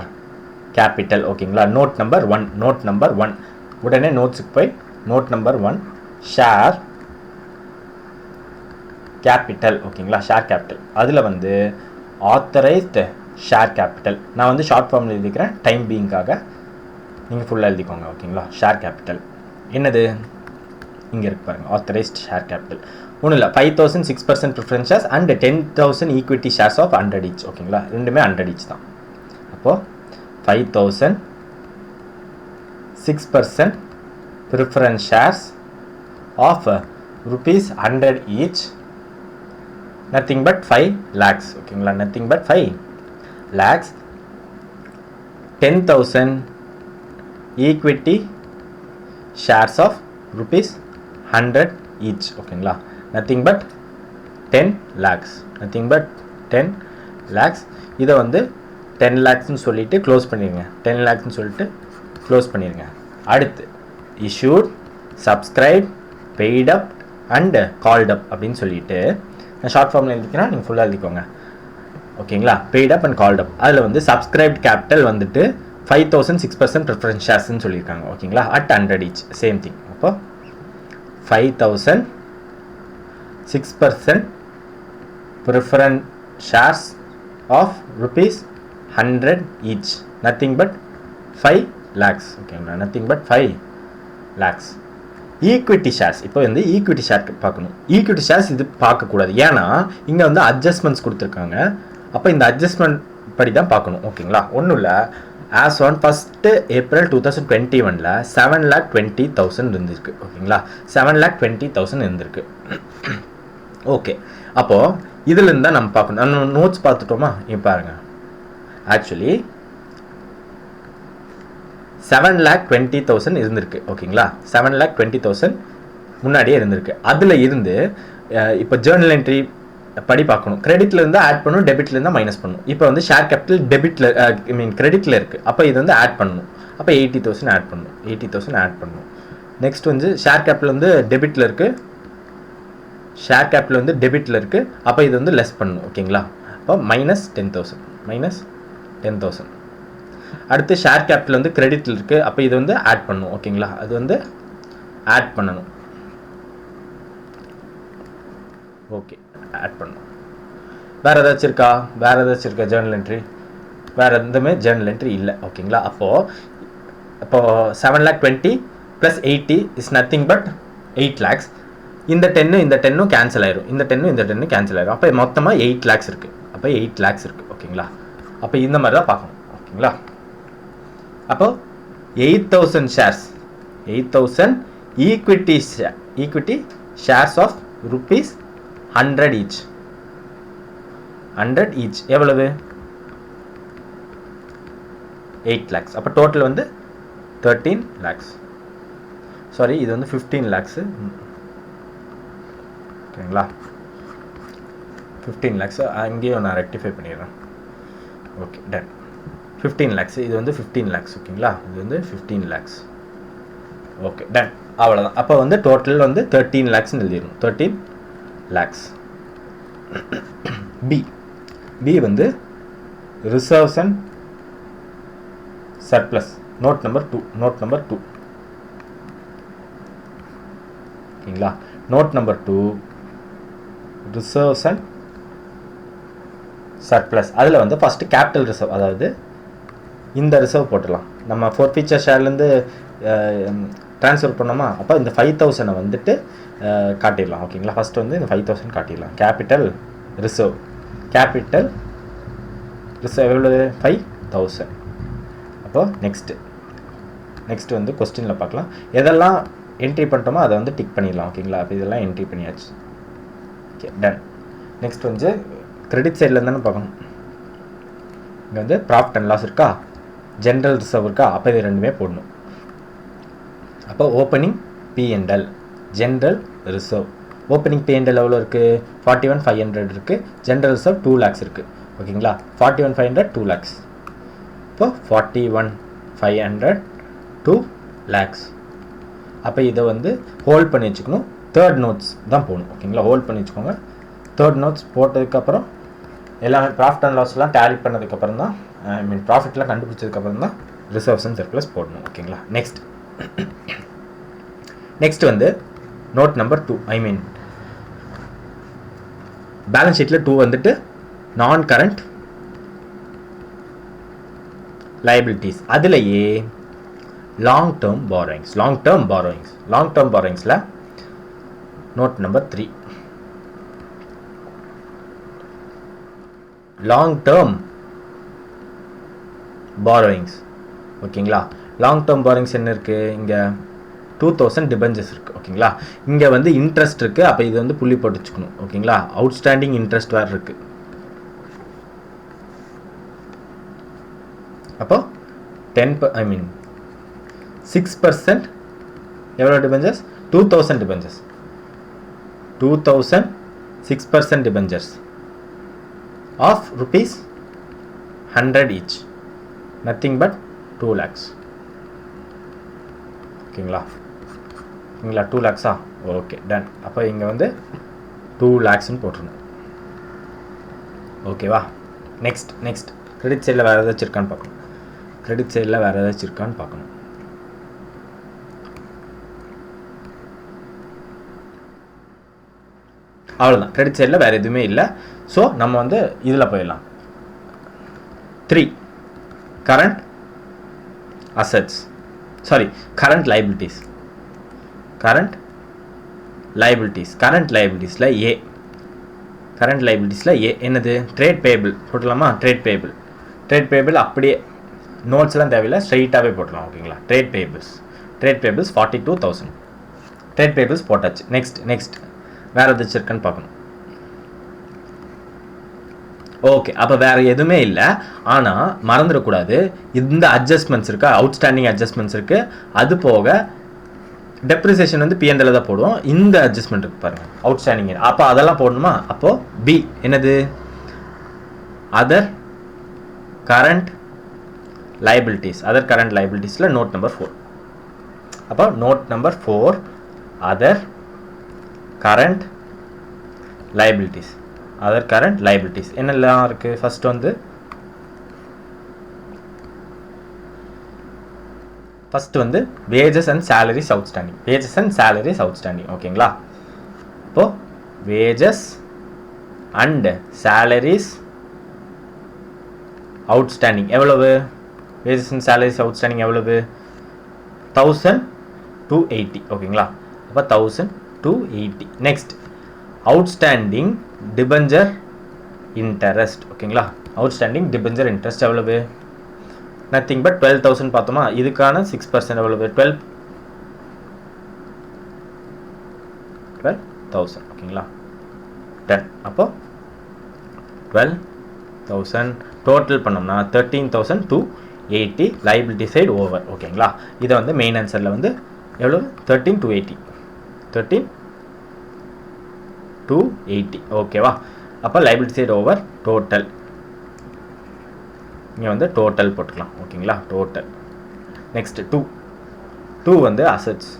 கேபிட்டல். ஓகேங்களா, நோட் நம்பர் 1, நோட் நம்பர் 1. உடனே நோட்ஸுக்கு போய் நோட் நம்பர் 1 ஷேர் கேபிட்டல். ஓகேங்களா, ஷேர் கேபிட்டல். அதில் வந்து ஆத்தரைஸ்டு ஷேர் கேபிட்டல். நான் வந்து ஷார்ட் ஃபார்மில் எழுதிக்கிறேன் டைம் பீயிங்காக, நீங்கள் ஃபுல்லாக எழுதிக்கோங்க. ஓகேங்களா, ஷேர் கேபிட்டல் என்னது இங்கே இருக்கு பாருங்கள், ஆத்தரைஸ்ட் ஷேர் கேபிட்டல். ஒன்றும் இல்லை, 5,000 6% preference shares and 10,000 equity shares of 100 each. ஓகேங்களா, ரெண்டுமே 100 each தான். அப்போது 5,000 6% preference shares of rupees 100 each, nothing but 5 lakhs. ஓகேங்களா, nothing but 5 lakhs. 10,000 equity shares of rupees 100 each. ஓகேங்களா, nothing but 10 lakhs, nothing but 10 lakhs. இதை வந்து 10 lakhsன்னு சொல்லிட்டு க்ளோஸ் பண்ணிடுங்க, 10 lakhsன்னு சொல்லிட்டு க்ளோஸ் பண்ணிடுங்க. அடுத்து issued, subscribed, paid up and called up அப்படின்னு சொல்லிட்டு நான் ஷார்ட் ஃபார்மில் எழுதிக்கிறேன், நீங்கள் ஃபுல்லாக எழுதிக்கோங்க. ஓகேங்களா, paid up and called up. அதில் வந்து சப்ஸ்கிரைப்ட் கேபிட்டல் வந்துட்டு 5,000 6% ப்ரிஃபரன்ஸ் ஷேர்ஸ்ன்னு சொல்லியிருக்காங்க. ஓகேங்களா, அட் 100 each, சேம் திங். அப்போ 5,000 6% preference shares of rupees 100 each, nothing but 5 lakhs. ஓகேங்களா, nothing but 5 lakhs. Equity shares, இப்போ வந்து ஈக்விட்டி ஷேர் பார்க்கணும். ஈக்விட்டி ஷேர்ஸ் இது பார்க்கக்கூடாது, ஏன்னா இங்கே வந்து அட்ஜஸ்ட்மெண்ட்ஸ் கொடுத்துருக்காங்க. அப்போ இந்த அட்ஜஸ்ட்மெண்ட் படி தான் பார்க்கணும். ஓகேங்களா, ஒன்றும் இல்லை, ஆஸ் ஆன் 1st April 2021 7,20,000 இருந்திருக்கு. ஓகேங்களா, 7,20,000 இருந்திருக்கு. ஓகே, அப்போது இதுலேருந்து தான் நம்ம பார்க்கணும். நம்ம நோட்ஸ் பார்த்துட்டோமா? இப்போ பாருங்கள், ஆக்சுவலி 7,20,000 இருந்திருக்கு. ஓகேங்களா, 7,20,000 முன்னாடியே இருந்திருக்கு. அதில் இருந்து இப்போ ஜேர்னல் என்ட்ரி படி பார்க்கணும். கிரெடிட்ல இருந்து ஆட் பண்ணணும், டெபிட்ல இருந்தால் மைனஸ் பண்ணணும். இப்போ வந்து ஷேர் கேபிட்டல் டெபிட்ல கிரெடிட்ல இருக்குது. அப்போ இது வந்து ஆட் பண்ணணும். அப்போ 80,000 ஆட் பண்ணணும், 80,000 ஆட் பண்ணணும். நெக்ஸ்ட் வந்து ஷேர் கேபிட்டல் வந்து டெபிட்ல இருக்குது, ஷேர் கேபிட்டல் வந்து டெபிட்ல இருக்குது. அப்போ இது வந்து லெஸ் பண்ணணும். ஓகேங்களா, அப்போ -10,000, -10,000. அடுத்து ஷேர் கேபிட்டல் வந்து கிரெடிட்டில் இருக்குது. அப்போ இது வந்து ஆட் பண்ணணும். ஓகேங்களா, அது வந்து ஆட் பண்ணணும். ஓகே, ஆட் பண்ணணும். வேறு ஏதாச்சும் இருக்கா? வேறு ஏதாச்சும் இருக்கா ஜேர்னல் என்ட்ரி? வேறு எதுவுமே ஜேர்னல் என்ட்ரி இல்லை. ஓகேங்களா, அப்போது 7,20,000 + 80 இஸ் நத்திங் பட் 8 lakhs. இந்த 10 கேன்சல் ஆயிரும், இந்த 10 கேன்சல் ஆயிரும். அப்போ மொத்தமாக 8 lakhs இருக்குது. அப்போ 8 lakhs இருக்குது. ஓகேங்களா, அப்போ இந்த மாதிரி தான் பார்க்கணும். ஓகேங்களா, அப்போ 8,000 shares, 8,000 equity shares of rupees 100 each, 100 each எவ்வளவு? 8 lakhs. அப்போ டோட்டல் வந்து 13 lakhs. சாரி, இது வந்து 15 lakhs. ஓகேங்களா, 15 lakhs. அங்கேயும் நான் ரெக்டிஃபை பண்ணிடுறேன். Okay, done. 15 lakhs. இது வந்து 15 lakhs. ஓகேங்களா, இது வந்து 15 lakhs. Okay, ton. அவ்வளோதான். அப்போ வந்து டோட்டல் வந்து 13 lakhsன்னு எழுதிடணும், 13 lakhs. பி வந்து reserves and surplus. Note number 2. ஓகேங்களா, note number 2 reserves and surplus. அதில் வந்து ஃபஸ்ட்டு கேபிட்டல் ரிசர்வ், அதாவது இந்த ரிசர்வ் போட்டுடலாம். நம்ம ஃபோர்ஃபீச்சர் ஷேர்லேருந்து ட்ரான்ஸ்ஃபர் பண்ணோமா, அப்போ இந்த 5,000 வந்துட்டு காட்டிடலாம். ஓகேங்களா, ஃபஸ்ட்டு வந்து இந்த 5,000 காட்டிடலாம். கேபிட்டல் ரிசர்வ் எவ்வளோ? 5,000. அப்போது நெக்ஸ்ட்டு வந்து கொஸ்டினில் பார்க்கலாம். எதெல்லாம் என்ட்ரி பண்ணிட்டோமோ அதை வந்து டிக் பண்ணிடலாம். ஓகேங்களா, அப்போ இதெல்லாம் என்ட்ரி பண்ணியாச்சு. Okay, done. நெக்ஸ்ட் வந்து கிரெடிட் சைடில் தானே பார்க்கணும். இங்கே வந்து ப்ராஃபிட் அண்ட் லாஸ் இருக்கா? ஜென்ரல் ரிசர்வ் இருக்கா, அப்போ இது ரெண்டுமே போடணும். அப்போ opening P&L general reserve. Opening P&L எவ்வளோ இருக்குது, 41,500 இருக்குது. ஜென்ரல் ரிசர்வ் 2 lakhs இருக்குது. ஓகேங்களா, 41,500 2 lakhs. இப்போ 41,500 2 lakhs. அப்போ இதை வந்து ஹோல்ட் பண்ணி வச்சுக்கணும். தேர்ட் நோட்ஸ் தான் போகணும். ஓகேங்களா, ஹோல்ட் பண்ணி வச்சுக்கோங்க. தேர்ட் நோட்ஸ் போட்டதுக்கப்புறம் எல்லாமே ப்ராஃபிட் அண்ட் லாஸ்லாம் டேலி பண்ணதுக்கப்புறம் தான், ப்ராஃபிட்லாம் கண்டுபிடிச்சதுக்கப்புறம் தான் ரிசர்வ்ஸ் அண்ட் சர்ப்ளஸ் போடணும். ஓகேங்களா, நெக்ஸ்ட் வந்து நோட் நம்பர் 2, பேலன்ஸ் ஷீட்டில் 2 வந்துட்டு நான் கரண்ட் லைபிலிட்டிஸ். அதுலேயே லாங் டேர்ம் பாரோயிங்ஸில் note number 3 long term borrowings. ஓகேங்களா, லாங் டேர்ம் பாரோயிங்ஸ் என்ன இருக்குது, இங்கே 2000 டிபெஞ்சர்ஸ் இருக்குது. ஓகேங்களா, இங்கே வந்து இன்ட்ரெஸ்ட் இருக்குது. அப்போ இது வந்து புள்ளி போட்டு வச்சுக்கணும். ஓகேங்களா, அவுட்ஸ்டாண்டிங் இன்ட்ரெஸ்ட் வேறு இருக்குது. அப்போ 6% எவ்வளோ debentures, 2000 debentures, 2000 6% debentures of rupees 100 each, nothing but 2 lakhs. ஓகேங்களா, 2 lakhs. Okay, ton. அப்போ இங்கே வந்து 2 lakhsன்னு போட்டுருணும். ஓகேவா, நெக்ஸ்ட் கிரெடிட் சைடில் வேறு ஏதாச்சும் இருக்கான்னு பார்க்கணும். அவ்வளோதான், கிரெடிட் சைடில் வேறு எதுவுமே இல்லை. ஸோ நம்ம வந்து இதில் போயிடலாம். 3 current assets, current liabilities. Current லைபிலிட்டிஸில் ஏ என்னது, ட்ரேட் பேபிள் போட்டலாமா. ட்ரேட் பேபிள் அப்படியே நோட்ஸ்லாம் தேவையில்லை, ஸ்ட்ரைட்டாகவே போட்டலாம். ஓகேங்களா, ட்ரேட் பேபிள்ஸ் 42,000 ட்ரேட் பேபிள்ஸ் போட்டாச்சு. நெக்ஸ்ட் வேறு எதாச்சும் இருக்கான்னு பார்க்கணும். ஓகே, அப்போ வேறு எதுவுமே இல்லை. ஆனால் மறந்துடக்கூடாது, இந்த அட்ஜஸ்ட்மெண்ட்ஸ் இருக்கா, அவுட்ஸ்டாண்டிங் அட்ஜஸ்ட்மெண்ட்ஸ் இருக்குது. அது போக டெப்ரிசியேஷன் வந்து P&L தான் போடுவோம். இந்த அட்ஜஸ்ட்மெண்ட் இருக்குது பாருங்கள், அவுட்ஸ்டாண்டிங். அப்போ அதெல்லாம் போடணுமா. அப்போது பி என்னது, அதர் கரண்ட் லைபிலிட்டிஸில் நோட் நம்பர் 4. அப்போ note number 4 other current liabilities என்னெல்லாம் இருக்குது. ஃபர்ஸ்ட் வந்து வேஜஸ் அண்ட் சேலரிஸ் அவுட்ஸ்டாண்டிங். ஓகேங்களா, இப்போது வேஜஸ் அண்ட் சேலரிஸ் அவுட்ஸ்டாண்டிங் எவ்வளவு, வேஜஸ் அண்ட் சேலரிஸ் அவுட்ஸ்டாண்டிங் எவ்வளவு, 1280. ஓகேங்களா, அப்போ 1280. Next outstanding debenture interest. ஓகேங்களா, அவுட்ஸ்டாண்டிங் டிபெஞ்சர் இன்ட்ரெஸ்ட் எவ்வளவு, நத்திங் பட் 12,000 பார்த்தோமா. இதுக்கான 6% எவ்வளவு, 12,000. ஓகேங்களா, டன். அப்போ 12,000 டோட்டல் பண்ணோம்னா 13,280 லைபிலிட்டி சைடு ஓவர். ஓகேங்களா, இதை வந்து மெயின் ஆன்சரில் வந்து எவ்வளோ, 13,280. ஓகேவா, அப்போ லைபிலிட்டி சைடு ஓவர் டோட்டல். இங்கே வந்து டோட்டல் போட்டுக்கலாம். ஓகேங்களா, டோட்டல். நெக்ஸ்ட் 2 வந்து அசட்ஸ்.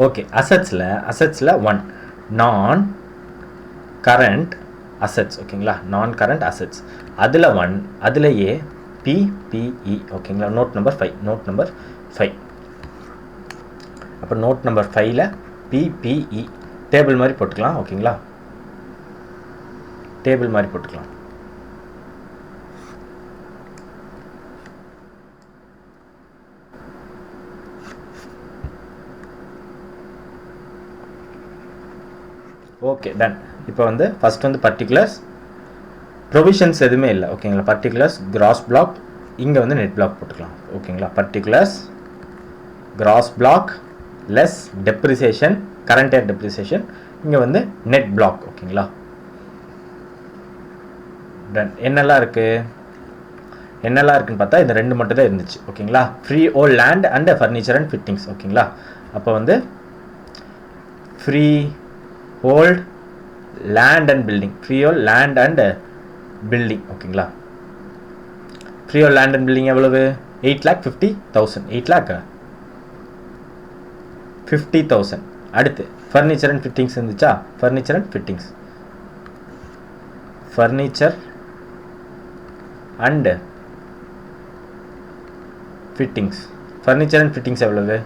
ஓகே, அசட்ஸில் 1 நான் கரண்ட் அசட்ஸ். ஓகேங்களா, நான் கரண்ட் அசட்ஸ் அதில் 1, அதில் ஏ PPE. ஓகேங்களா, நோட் நம்பர் 5. அப்போ நோட் நம்பர் 5ல் PPE டேபிள் மாதிரி போட்டுக்கலாம். ஓகேங்களா, டேபிள் மாதிரி போட்டுக்கலாம். Okay, done. இப்போ வந்து ஃபர்ஸ்ட் வந்து பர்டிகுலர்ஸ், ப்ரொவிஷன்ஸ் எதுவுமே இல்லை. ஓகேங்களா, பர்டிகுலர்ஸ் கிராஸ் பிளாக், இங்கே வந்து நெட் பிளாக் போட்டுக்கலாம். ஓகேங்களா, particulars gross block less depreciation, current year depreciation இங்கே வந்து நெட் பிளாக். ஓகேங்களா, டன். என்னெல்லாம் இருக்குன்னு பார்த்தா இந்த ரெண்டு மட்டும் தான் இருந்துச்சு. ஓகேங்களா, freehold land and furniture and fittings. ஓகேங்களா, அப்போ வந்து freehold land and building, freehold land and building. ஓகேங்களா, freehold land and building எவ்வளவு? 8,50,000. 8,50,000. அடுத்து ஃபர்னிச்சர் அண்ட் ஃபிட்டிங்ஸ் இருந்துச்சா? Furniture and fittings, furniture and fittings, furniture and fittings எவ்வளவு?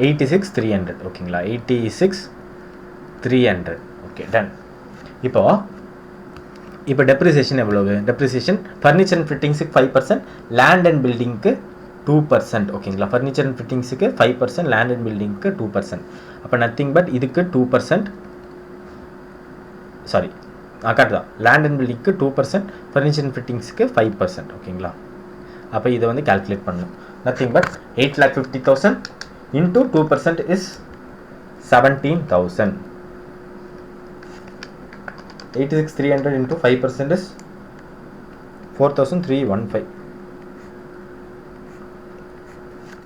86,300. ஓகேங்களா, 86,300. Okay, done. இப்போ டெப்ரிசியேஷன் எவ்வளவு? டெப்ரிசியேஷன் ஃபர்னிச்சர் அண்ட் ஃபிட்டிங்ஸுக்கு 5%, லேண்ட் அண்ட் பில்டிங்க்கு 2%. ஓகேங்களா, ஃபர்னிச்சர் அண்ட் ஃபிட்டிங்ஸுக்கு 5%, லேண்ட் அண்ட் பில்டிங்க்கு 2%. அப்போ நத்திங் பட் இதுக்கு 2%, சாரி கரெக்ட் தான், லேண்ட் அண்ட் பில்டிங்க்கு 2%, ஃபர்னிச்சர் அண்ட் ஃபிட்டிங்ஸுக்கு 5%. ஓகேங்களா, அப்போ இதை வந்து கால்குலேட் பண்ணணும். Nothing but 8,50,000 into 2% is 17,000. 86,300 into 5% is 4,315.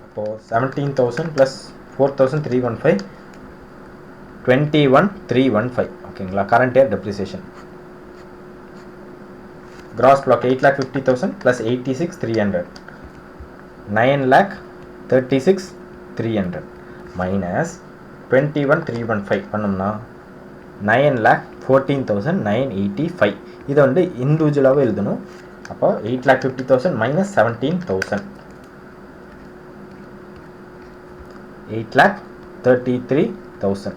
அப்போ 17,000 plus 4,315, 21,315. ஓகேங்களா, current year depreciation. Gross block 8,50,000 plus 86,300, 9,36,300 minus 21,315 பண்ணோம்னா 9,14,985. இதை வந்து இண்டிவிஜுவலாகவே எழுதணும். அப்போ 8,50,000 minus 17,000, 8,33,000.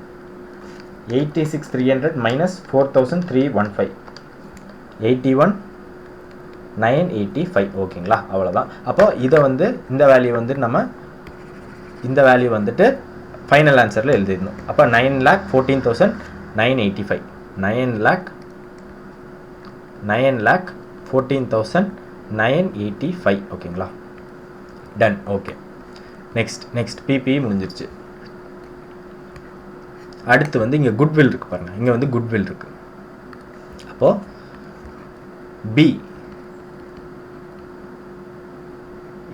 86,300 minus 4,315, 81,985. ஓகேங்களா, அவ்வளோதான். அப்போ இதை வந்து இந்த வேல்யூ வந்து நம்ம இந்த வேல்யூ வந்துட்டு ஃபைனல் ஆன்சரில் எழுதிடணும். அப்போ 9,14,985, 9,14,985. ஓகேங்களா, டன். ஓகே, நெக்ஸ்ட் பிபி முடிஞ்சிருச்சு. அடுத்து வந்து இங்கே குட்வில் இருக்குது பாருங்கள். இங்கே வந்து குட்வில் இருக்குது. அப்போது B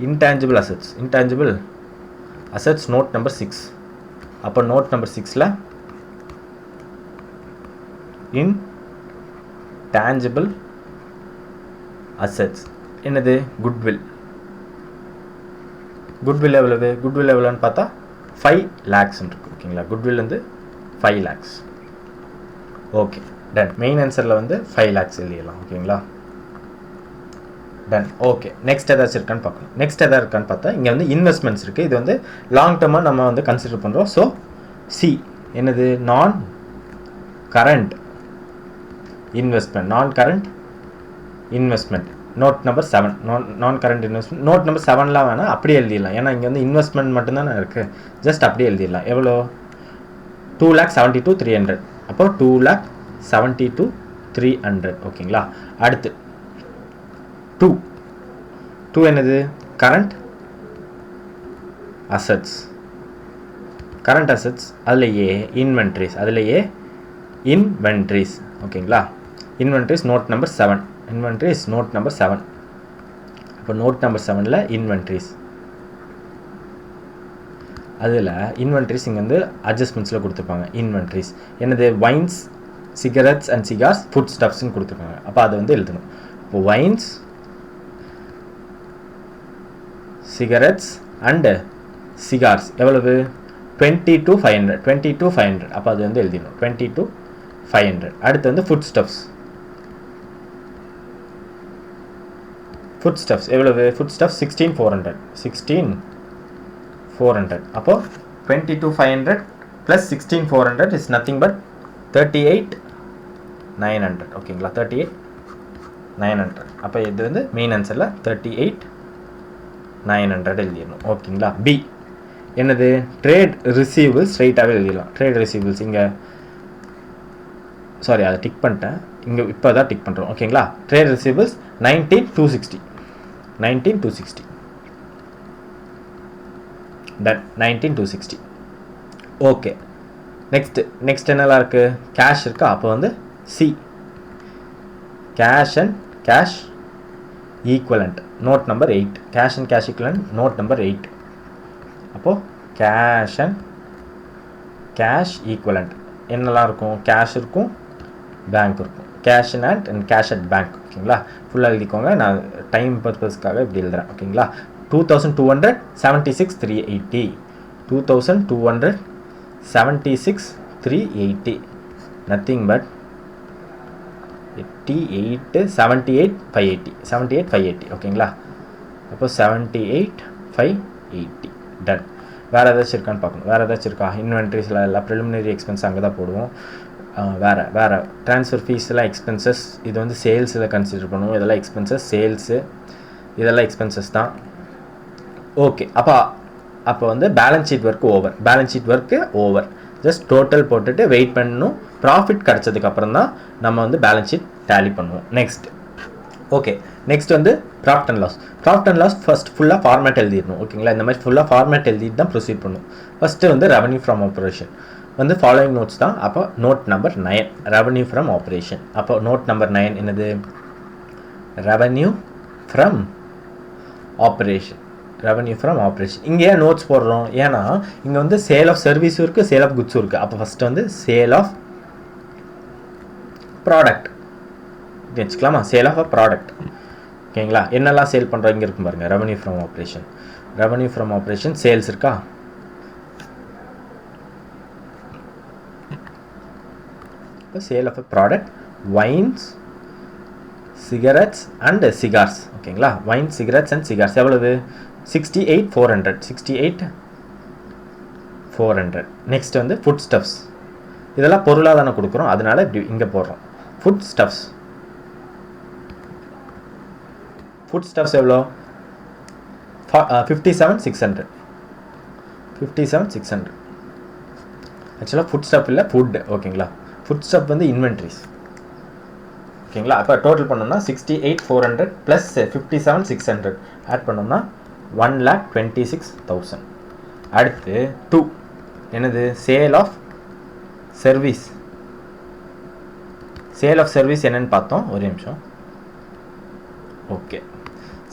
intangible assets note number 6. அப்போ நோட் நம்பர் 6ல் இன்டான்ஜிபிள் அசட்ஸ் என்னது? குட்வில் எவ்வளோன்னு பார்த்தா 5 lakhs இருக்கு. ஓகேங்களா, குட்வில் வந்து 5 lakhs. Okay, done. மெயின் ஆன்சரில் வந்து 5 lakhs எழுதிடலாம். ஓகேங்களா, டன். ஓகே, நெக்ஸ்ட் ஏதாச்சும் இருக்கான்னு பார்க்கணும். நெக்ஸ்ட் எதாவது இருக்கான்னு பார்த்தா இங்கே வந்து இன்வெஸ்ட்மெண்ட்ஸ் இருக்குது. இது வந்து லாங் டர்மாக நம்ம வந்து கன்சிடர் பண்ணுறோம். ஸோ சி என்னது? நான் கரண்ட் இன்வெஸ்ட்மெண்ட் நோட் நம்பர் 7. நான் கரண்ட் இன்வெஸ்ட்மெண்ட் நோட் நம்பர் 7லாம் வேணால் அப்படியே எழுதிடலாம். ஏன்னா இங்கே வந்து இன்வெஸ்ட்மெண்ட் மட்டும்தானே இருக்குது. ஜஸ்ட் அப்படியே எழுதிடலாம். எவ்வளோ? 2,72,300. அப்போ 2,72,300. ஓகேங்களா, அடுத்து 2 என்னது? Current assets. அதுலேயே இன்வென்ட்ரிஸ். ஓகேங்களா, இன்வென்ட்ரிஸ் நோட் நம்பர் 7. அப்போ நோட் நம்பர் 7ல் இன்வென்ட்ரிஸ். அதில் இன்வென்ட்ரிஸ் இங்கே வந்து அட்ஜஸ்ட்மெண்ட்ஸில் கொடுத்துருப்பாங்க. இன்வென்ட்ரிஸ் என்னது? வைன்ஸ், சிகரெட்ஸ் அண்ட் சிகார்ஸ், ஃபுட் ஸ்டஃப்ஸ்ன்னு கொடுத்துருப்பாங்க. அப்போ அதை வந்து எழுதணும். இப்போ வைன்ஸ், சிகரெட்ஸ் அண்டு சிகார்ஸ் எவ்வளவு? 22,500. அப்போ அது வந்து எழுதிடணும். 22,500. அடுத்து வந்து ஃபுட் ஸ்டஃப்ஸ் எவ்வளவு? Food stuffs 16,400. அப்போ 22,500 plus 16,400 is nothing but 38,900. ஓகேங்களா, 38,900. அப்போ இது வந்து மெயின் ஆன்சரில் 38,900 எழுதிடணும். ஓகேங்களா, பி என்னது? Trade receivables. ஸ்ட்ரைட்டாகவே எழுதிடலாம். ட்ரேட் ரிசீவபிள்ஸ் இங்கே சாரி அதை டிக் பண்ணிட்டேன். இங்கே இப்போ தான் டிக் பண்ணுறோம். ஓகேங்களா, trade receivables 19,260. Done. 19,260. Okay, next என்னெல்லாம் இருக்குது, கேஷ் இருக்கா, அப்போ வந்து C cash and cash equivalent note number 8, cash and cash equivalent note number 8. அப்போது கேஷ் அண்ட் கேஷ் ஈக்குவலண்ட் என்னெல்லாம் இருக்கும், கேஷ் இருக்கும், பேங்க் இருக்கும், cash in hand and cash at bank. ஓகேங்களா, ஃபுல்லாக எழுதிக்கோங்க, நான் டைம் பர்பஸ்க்காக இப்படி எழுதுறேன். ஓகேங்களா, 2276,380 2276,380 நத்திங் பட் 78,580 ஓகேங்களா. அப்போ 78,580 டன். வேறு ஏதாச்சும் இருக்கான்னு பார்க்கணும், வேறு ஏதாச்சும் இருக்கா, இன்வென்ட்ரிஸில் எல்லாம் ப்ரிலிமினரி எக்ஸ்பென்ஸ் அங்கே தான் போடுவோம். வேறு ட்ரான்ஸ்ஃபர் ஃபீஸ்லாம் எக்ஸ்பென்சஸ், இது வந்து சேல்ஸில் கன்சிடர் பண்ணுவோம், இதெல்லாம் எக்ஸ்பென்சஸ், சேல்ஸு இதெல்லாம் எக்ஸ்பென்சஸ் தான். ஓகே, அப்போ வந்து balance sheet work over, just total போட்டுட்டு வெயிட் பண்ணணும். ப்ராஃபிட் கிடச்சதுக்கப்புறம் தான் நம்ம வந்து பேலன்ஸ் ஷீட் டேலி பண்ணுவோம். நெக்ஸ்ட் வந்து ப்ராஃபிட் அண்ட் லாஸ் ஃபர்ஸ்ட் ஃபுல்லாக ஃபார்மேட் எழுதிடணும். ஓகேங்களா, இந்த மாதிரி ஃபுல்லாக ஃபார்மேட் எழுதிட்டு தான் ப்ரொசீட் பண்ணுவோம். ஃபஸ்ட்டு வந்து ரெவன்யூ ஃப்ரம் ஆப்ரேஷன் வந்து ஃபாலோயிங் நோட்ஸ் தான். அப்போ note number 9 revenue from operation. அப்போ நோட் நம்பர் 9 என்னது, ரெவன்யூ ஃப்ரம் ஆப்ரேஷன். இங்கே ஏன் நோட்ஸ் போடுறோம், ஏன்னா இங்கே வந்து சேல் ஆஃப் சர்வீஸும் இருக்குது, சேல் ஆஃப் குட்ஸும் இருக்குது. அப்போ ஃபஸ்ட்டு வந்து சேல் ஆஃப் ப்ராடக்ட் வச்சுக்கலாமா, சேல் ஆஃப் அ ப்ராடக்ட். ஓகேங்களா, என்னெல்லாம் சேல் பண்ணுறோம் இங்கே இருக்கும் பாருங்கள், ரெவன்யூ ஃப்ரம் ஆப்ரேஷன் சேல்ஸ் இருக்கா, இப்போ sale of a product, wines, cigarettes and cigars. ஓகேங்களா, வைன்ஸ், சிகரெட்ஸ் அண்ட் சிகார்ஸ் எவ்வளவு, 68,400. நெக்ஸ்ட் வந்து ஃபுட் ஸ்டப்ஸ், இதெல்லாம் பொருளாக தானே கொடுக்குறோம், அதனால இப்படி இங்கே போடுறோம். ஃபுட் ஸ்டப்ஸ் எவ்வளோ, 57,600. ஆக்சுவலாக ஃபுட் ஸ்டப் இல்லை, ஃபுட். ஓகேங்களா, ஃபுட் ஸ்டப் வந்து இன்வென்ட்ரிஸ். ஓகேங்களா, அப்போ டோட்டல் பண்ணோம்னா 68,400 ப்ளஸ் 57,600 ஆட் பண்ணோம்னா 1,26,000. அடுத்து 2 என்னது, சேல் ஆஃப் சர்வீஸ். என்னன்னு பார்த்தோம், ஒரு நிமிஷம். Okay,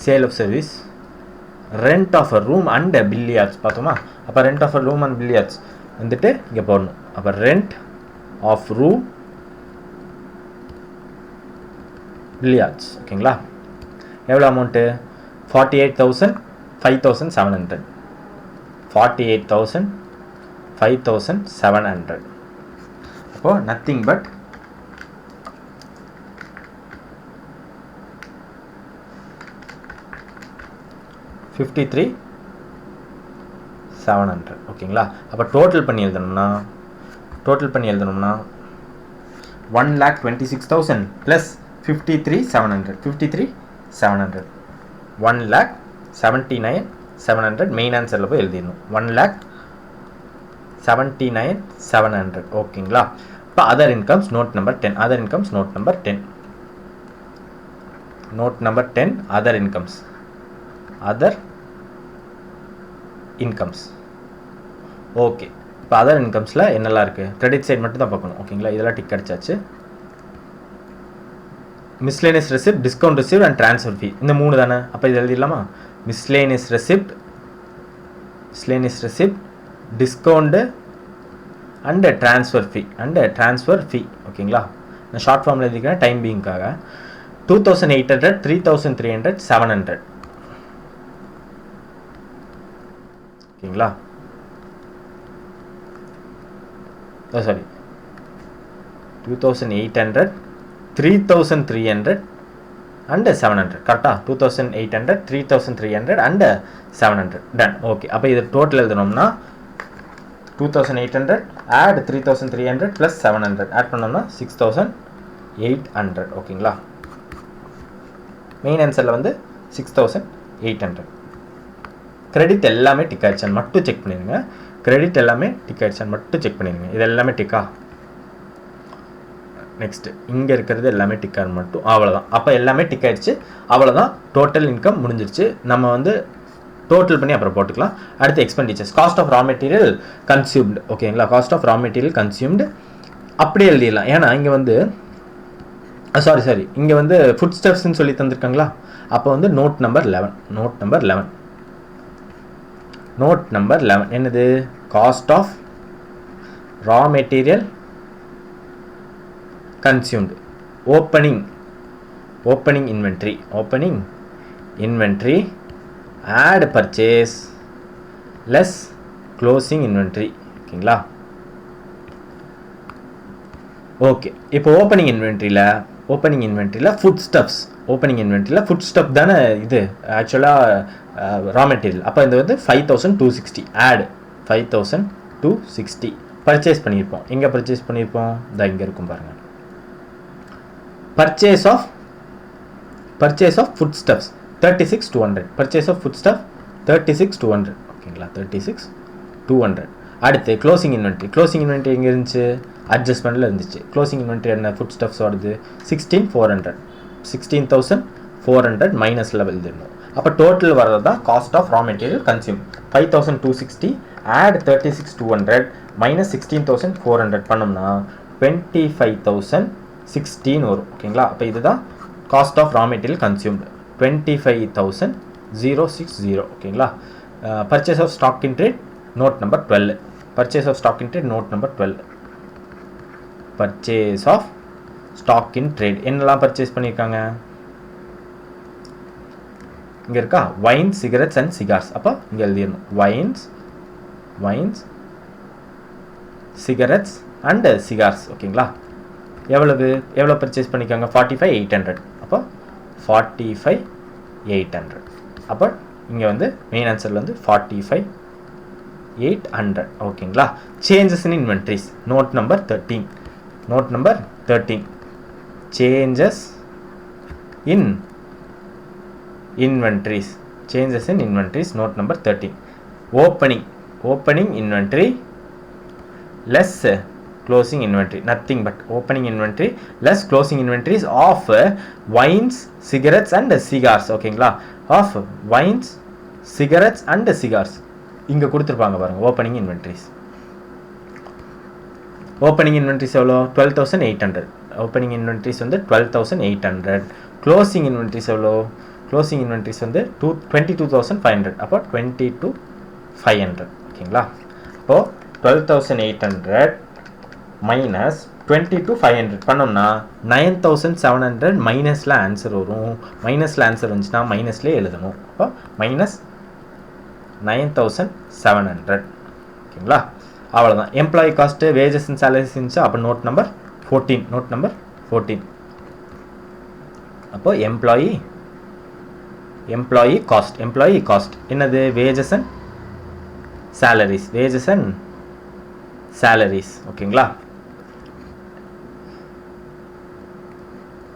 sale of service, rent of a room and billiards பார்த்தோமா. அப்போ rent of a room and billiards வந்துட்டு இங்கே போடணும். அப்போ ரெண்ட் ஆஃப் ரூம் பில்லியார்ட்ஸ். ஓகேங்களா, எவ்வளோ அமௌண்ட்டு, 48,000, 5,700. 48,000, 5,700. அப்போது நத்திங் பட் 53,700. ஓகேங்களா, அப்போ டோட்டல் பண்ணி எழுதணும்னா 1,26,000 ப்ளஸ் 53,700. 1,79,700 மெயின் ஆன்சரில் போய் எழுதிடணும். 1,79,700. ஓகேங்களா, இப்போ other incomes note number 10. Other incomes note number 10. Other incomes. Okay, இப்போ அதர் இன்கம்ஸில் என்னெல்லாம் இருக்குது, கிரெடிட் சைட் மட்டும் தான் பார்க்கணும். ஓகேங்களா, இதெல்லாம் டிக் அடிச்சாச்சு. Miscellaneous receipt, discount receipt and transfer fee, இந்த 3 தானே. அப்போ இது எழுதிடலாமா, miscellaneous receipt, discount and transfer fee. ஓகேங்களா, நான் ஷார்ட் ஃபார்மில் எழுதிக்கிறேன் டைம் பீயிங்காக. 2,800, 3,300, 700. ஓகேங்களா, சாரி 2,800, 3,300 அண்ட் 700. கரெக்டாக 2,800, 3,300 அண்ட் 700 டன். ஓகே, அப்போ இது டோட்டல் எழுதணும்னா 2,800 ஆட் 3,300 ப்ளஸ் 700 ஆட் பண்ணோம்னா 6,800. ஓகேங்களா, மெயின் ஆன்சரில் வந்து 6,800. கிரெடிட் எல்லாமே டிக் ஆயிடுச்சான்னு மட்டும் செக் பண்ணிடுங்க. இது எல்லாமே டிக்கா. நெக்ஸ்ட்டு இங்கே இருக்கிறது எல்லாமே டிக்கான்னு மட்டும், அவ்வளோதான். அப்போ எல்லாமே டிக் ஆயிடுச்சு, அவ்வளோதான். டோட்டல் இன்கம் முடிஞ்சிருச்சு. நம்ம வந்து டோட்டல் பண்ணி அப்புறம் போட்டுக்கலாம். அடுத்து expenditures, cost of raw material consumed. ஓகேங்களா, cost of raw material consumed அப்படியே எழுதிடலாம். ஏன்னா இங்கே வந்து சாரி இங்கே வந்து ஃபுட் ஸ்டெப்ஸ்ன்னு சொல்லி தந்திருக்காங்களா. அப்போ வந்து நோட் நம்பர் 11 என்னது, cost of raw material consumed, opening inventory add purchase less closing inventory. ஓகேங்களா. ஓகே, இப்போ ஓப்பனிங் இன்வென்ட்ரியில் ஃபுட் ஸ்டஃப் தானே இது ஆக்சுவலாக ரா மெட்டீரியல். அப்போ இது வந்து 5260 ஆட் 5260 பர்ச்சேஸ் பண்ணியிருப்போம். எங்கே பர்ச்சேஸ் பண்ணியிருப்போம், இங்கே இருக்கும் பாருங்கள். Purchase of food stuffs 36,200. Purchase of food stuff 36,200. ஓகேங்களா, 36,200. அடுத்து க்ளோசிங் இன்வென்ட்ரி எங்கே இருந்துச்சு, அட்ஜஸ்ட்மெண்ட்டில் இருந்துச்சு. க்ளோசிங் இன்வென்ட்ரி என்ன, ஃபுட் ஸ்டஃப்ஸ் வருது 16,400 மைனஸில் எழுதிடணும். அப்போ டோட்டல் வர்றது தான் cost of raw material consume. 5260 add 36,200 minus 16,400 பண்ணோம்னா 25,016 வரும். ஓகேங்களா, அப்போ இதுதான் cost of raw material consumed 25,060. ஓகேங்களா. Purchase of stock in trade note number 12. Purchase of stock in trade என்னெல்லாம் பர்ச்சேஸ் பண்ணியிருக்காங்க, இங்கே இருக்கா, வைன், சிகரெட்ஸ் அண்ட் சிகார்ஸ். அப்போ இங்கே எழுதிடணும் வைன்ஸ் சிகரெட்ஸ் அண்ட் சிகார்ஸ். ஓகேங்களா, எவ்வளோ பர்ச்சேஸ் பண்ணியிருக்காங்க, 45,800. அப்போ 45,800. அப்போ இங்கே வந்து மெயின் ஆன்சரில் வந்து 45,800. ஓகேங்களா. Changes in inventories note number 13. Changes in inventories note number 13. Opening inventory less closing inventory, nothing but opening inventory less closing inventories of wines, cigarettes and cigars. ஓகேங்களா, of wines, cigarettes and cigars இங்க கொடுத்திருப்பாங்க பாருங்க. ஓப்பனிங் இன்வென்ட்ரிஸ் எவ்வளோ, 12,800. ஓப்பனிங் இன்வென்ட்ரிஸ் வந்து 12,800. க்ளோசிங் இன்வென்ட்ரிஸ் எவ்வளோ, க்ளோசிங் இன்வென்ட்ரிஸ் வந்து 22,500. அப்போ 22,500. ஓகேங்களா, அப்போ 12,800 மைனஸ் 22,500 பண்ணோம்னா 9,700 மைனஸில் ஆன்சர் வரும். மைனஸில் ஆன்சர் வந்துச்சுன்னா மைனஸ்லேயே எழுதணும். அப்போ மைனஸ் 9,700. ஓகேங்களா, அவ்வளோதான். Employee cost, wages and salaries இருந்துச்சு. அப்போ நோட் நம்பர் 14. அப்போ எம்ப்ளாயி காஸ்ட் என்னது, வேஜஸ் அண்ட் சேலரிஸ். ஓகேங்களா,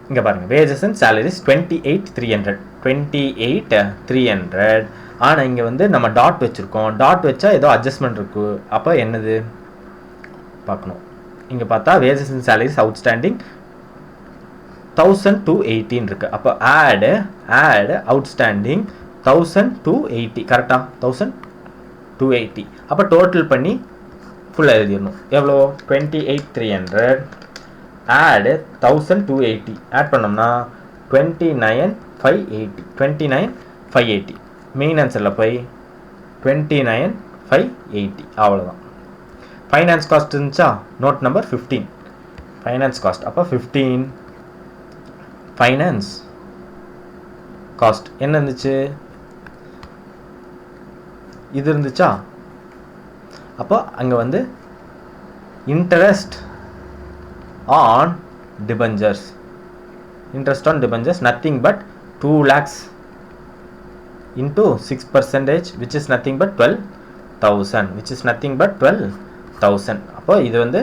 இங்கே பாருங்கள், வேஜஸ் அண்ட் சேலரிஸ் 28,300. ஆனால் இங்கே வந்து நம்ம டாட் வச்சுருக்கோம். டாட் வச்சா ஏதோ அட்ஜஸ்ட்மெண்ட் இருக்குது. அப்போ என்னது பார்க்கணும். இங்கே பார்த்தா வேஜஸ் அண்ட் சேலரிஸ் அவுட்ஸ்டாண்டிங் 1,218 இருக்குது. அப்போ ஆட் அவுட்ஸ்டாண்டிங் 1,280. கரெக்டாக 1,280. அப்போ டோட்டல் பண்ணி ஃபுல்லாக எழுதிடணும். எவ்வளோ, 28,300 ஆட் 1,280 ஆட் பண்ணோம்னா 29,580. மெயின் ஆன்சரில் போய் 29,580. அவ்வளோதான். ஃபைனான்ஸ் காஸ்ட் இருந்துச்சா, நோட் நம்பர் 15 ஃபைனான்ஸ் காஸ்ட். அப்போ 15 ஃபைனான்ஸ் காஸ்ட் என்ன இருந்துச்சு, இது இருந்துச்சா. அப்போ அங்கே வந்து interest on debentures nothing but 2 lakhs into 6% which is nothing but 12,000. அப்போ இது வந்து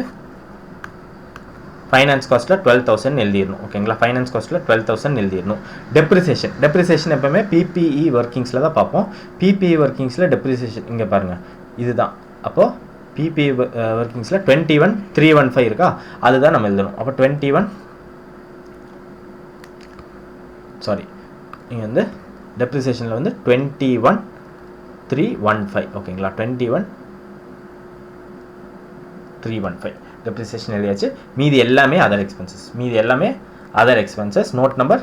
ஃபைனான்ஸ் காஸ்ட்டில் 12,000 எழுதிடணும். ஓகேங்களா, ஃபைனான்ஸ் காஸ்ட்டில் 12,000 எழுதிடணும். டெப்ரிசியேஷன் எப்போவுமே பிபிஇ ஒர்க்கிங்ஸில் தான் பார்ப்போம். பிபிஇ ஒர்க்கிங்ஸில் டெப்ரிசியேஷன் இங்கே பாருங்கள், இதுதான். அப்போது பிபிஇ ஒர்க்கிங்ஸில் 21,315 இருக்கா, அதுதான் நம்ம எழுதணும். அப்போ 21 இங்கே வந்து டெப்ரிசியேஷனில் வந்து 21 315 ஓகேங்களா 21315 depreciation எழுதியாச்சு மீதி எல்லாமே அதர் எக்ஸ்பென்சஸ் நோட் நம்பர்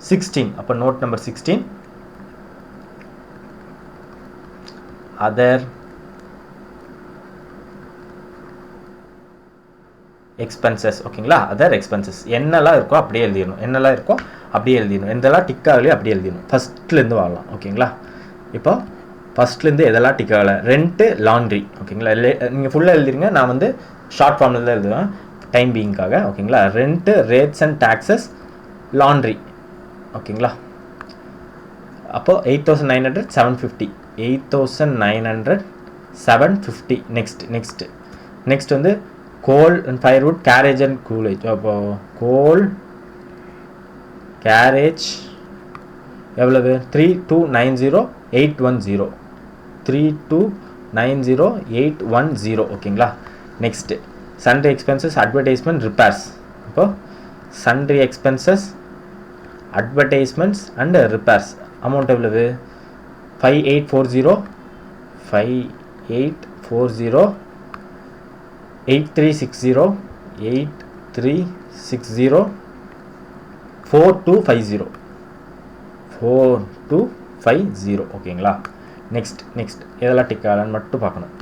16 அப்போ நோட் நம்பர் 16 அதர் எக்ஸ்பென்சஸ் ஓகேங்களா அதர் எக்ஸ்பென்சஸ் என்னெல்லாம் இருக்கோ அப்படியே எழுதிடணும் எதெல்லாம் டிக் ஆகலையோ அப்படியே எழுதிடணும் ஃபஸ்ட்லேருந்து வாங்கலாம் ஓகேங்களா இப்போ ஃபஸ்ட்லேருந்து எதெல்லாம் டிக் ஆகலை ரெண்ட்டு லாண்ட்ரி ஓகேங்களா நீங்கள் ஃபுல்லாக எழுதிருங்க நான் வந்து ஷார்ட் ஃபார்மில் தான் எழுதுவேன் டைம் பீயிங்காக ஓகேங்களா rent rates and taxes laundry ஓகேங்களா அப்போ 8900 750 நெக்ஸ்ட் வந்து coal and firewood carriage and coolage அப்போ கோல் கேரேஜ் எவ்வளவு 3290810 ஓகேங்களா நெக்ஸ்ட் சன்ட்ரி எக்ஸ்பென்சஸ் அட்வர்டைஸ்மெண்ட் ரிப்பேர்ஸ் அப்போ sundry expenses advertisements and repairs amount எவ்வளவு 5840 8360 4250 ஓகேங்களா நெக்ஸ்ட் எதெல்லாம் டிக் ஆகலான்னு மட்டும் பார்க்கணும்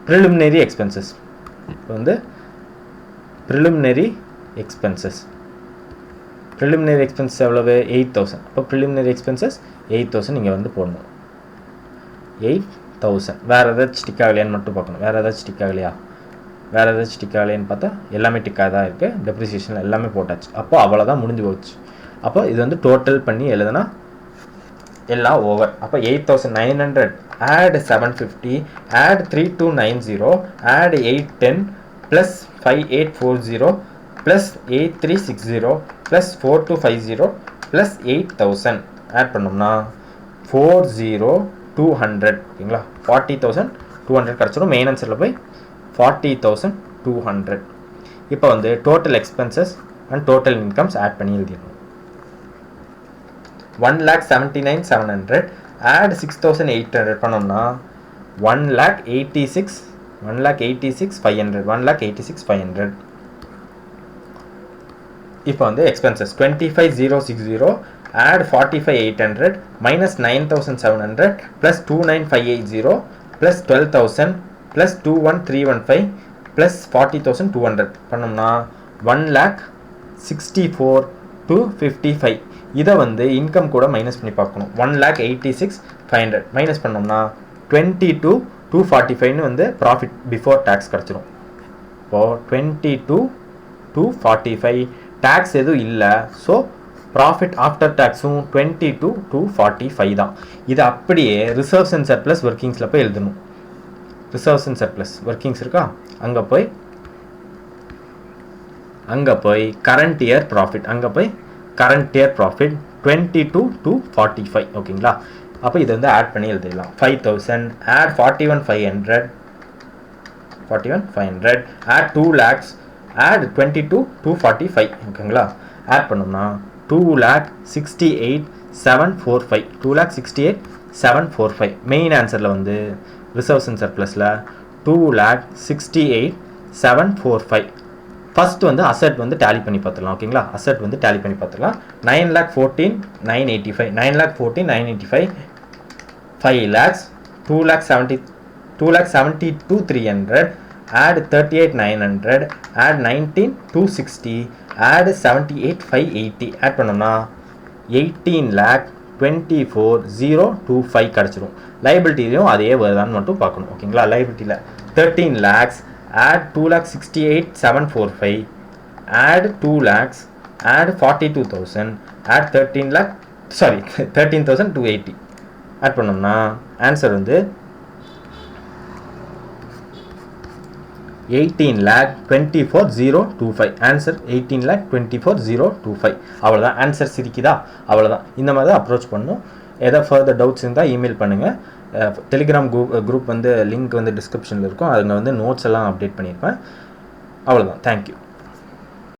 ப்ரிலிமினரி எக்ஸ்பென்சஸ் இப்போ வந்து ப்ரிலிமினரி எக்ஸ்பென்சஸ் எவ்வளவு 8000 அப்போ ப்ரிலிமினரி எக்ஸ்பென்சஸ் 8000 நீங்கள் வந்து போடணும் 8000 வேறு ஏதாச்சும் டிக் ஆகலையான்னு மட்டும் பார்க்கணும் வேறு ஏதாச்சும் டிக் ஆகலையான்னு பார்த்தா எல்லாமே டிக்காக தான் இருக்குது டெப்ரிசியேஷன் எல்லாமே போட்டாச்சு அப்போ அவ்வளோதான் முடிஞ்சு போச்சு அப்போ இது வந்து டோட்டல் பண்ணி எழுதுனா எல்லாம் ஓவர் அப்போ 8900 add 750 add 3290 add 810 plus 5840 plus 8360 plus 4250 plus 8000 add பண்ணோம்னா 40200 ஓகேங்களா 40200 கிடச்சிடும் மெயின் ஆன்சரில் போய் 40200 இப்போ வந்து total expenses and total incomes add பண்ணி எழுதிடணும் 1,79,700 add 6,800 பண்ணோம்னா 1,86,500 இப்போ வந்து expenses 25,060 add 45,800 minus 9,700 plus 29,580 plus 12,000 plus 21,315 plus 40,200 பண்ணோம்னா 1,64,255 இதை வந்து இன்கம் கூட மைனஸ் பண்ணி பார்க்கணும் 1,86,500 மைனஸ் பண்ணோம்னா 22,245 வந்து ப்ராஃபிட் பிஃபோர் டேக்ஸ் கிடச்சிரும் இப்போது 22,245 டேக்ஸ் எதுவும் இல்லை ஸோ ப்ராஃபிட் ஆஃப்டர் டேக்ஸும் 22,245 தான் இது அப்படியே ரிசர்வ்ஸ் அண்ட் சர்ப்ளஸ் ஒர்க்கிங்ஸில் போய் எழுதணும் ரிசர்வ்ஸ் அண்ட் சர்ப்ளஸ் ஒர்க்கிங்ஸ் இருக்கா அங்கே போய் கரண்ட் இயர் ப்ராஃபிட் 22,245 ஓகேங்களா அப்போ இதை வந்து ஆட் பண்ணி எழுதிடலாம் 5,000 add 41,500 add 2 lakhs add 22,245 ஓகேங்களா ஆட் பண்ணோம்னா 2,68,745 மெயின் ஆன்சரில் வந்து ரிசர்வ்ஸ் அண்ட் சர்ப்ளஸில் 2,68,745 ஃபர்ஸ்ட் வந்து அசெட் வந்து டேலி பண்ணி பார்த்துடலாம் ஓகேங்களா அசெட் வந்து டேலி பண்ணி பார்த்துடலாம் 9,14,985 5 lakhs 2,72,300 add 38,900 add 19,260 add 78,580 add பண்ணோம்னா 18,24,025 கிடச்சிரும் லைபிலிட்டிலையும் அதே வருதான்னு மட்டும் பார்க்கணும் ஓகேங்களா லைபிலிட்டியில் 13 lakhs add 2,68,745 add 2 lakhs add 42,000 add 13,280 add பண்ணோம்னா ஆன்சர் வந்து 18,24,025 ஆன்சர் 18,24,025 அவ்வளோதான் ஆன்சர் சிரிக்குதா அவ்வளோதான் இந்த மாதிரி தான் அப்ரோச் பண்ணணும் எதாவது ஃபர்தர் டவுட்ஸ் இருந்தால் இமெயில் பண்ணுங்கள் டெலிகிராம் குரூப் வந்து லிங்க் வந்து டிஸ்கிரிப்ஷனில் இருக்கும் அதில் வந்து நோட்ஸ் எல்லாம் அப்டேட் பண்ணியிருப்பேன் அவ்வளோதான் தேங்க்யூ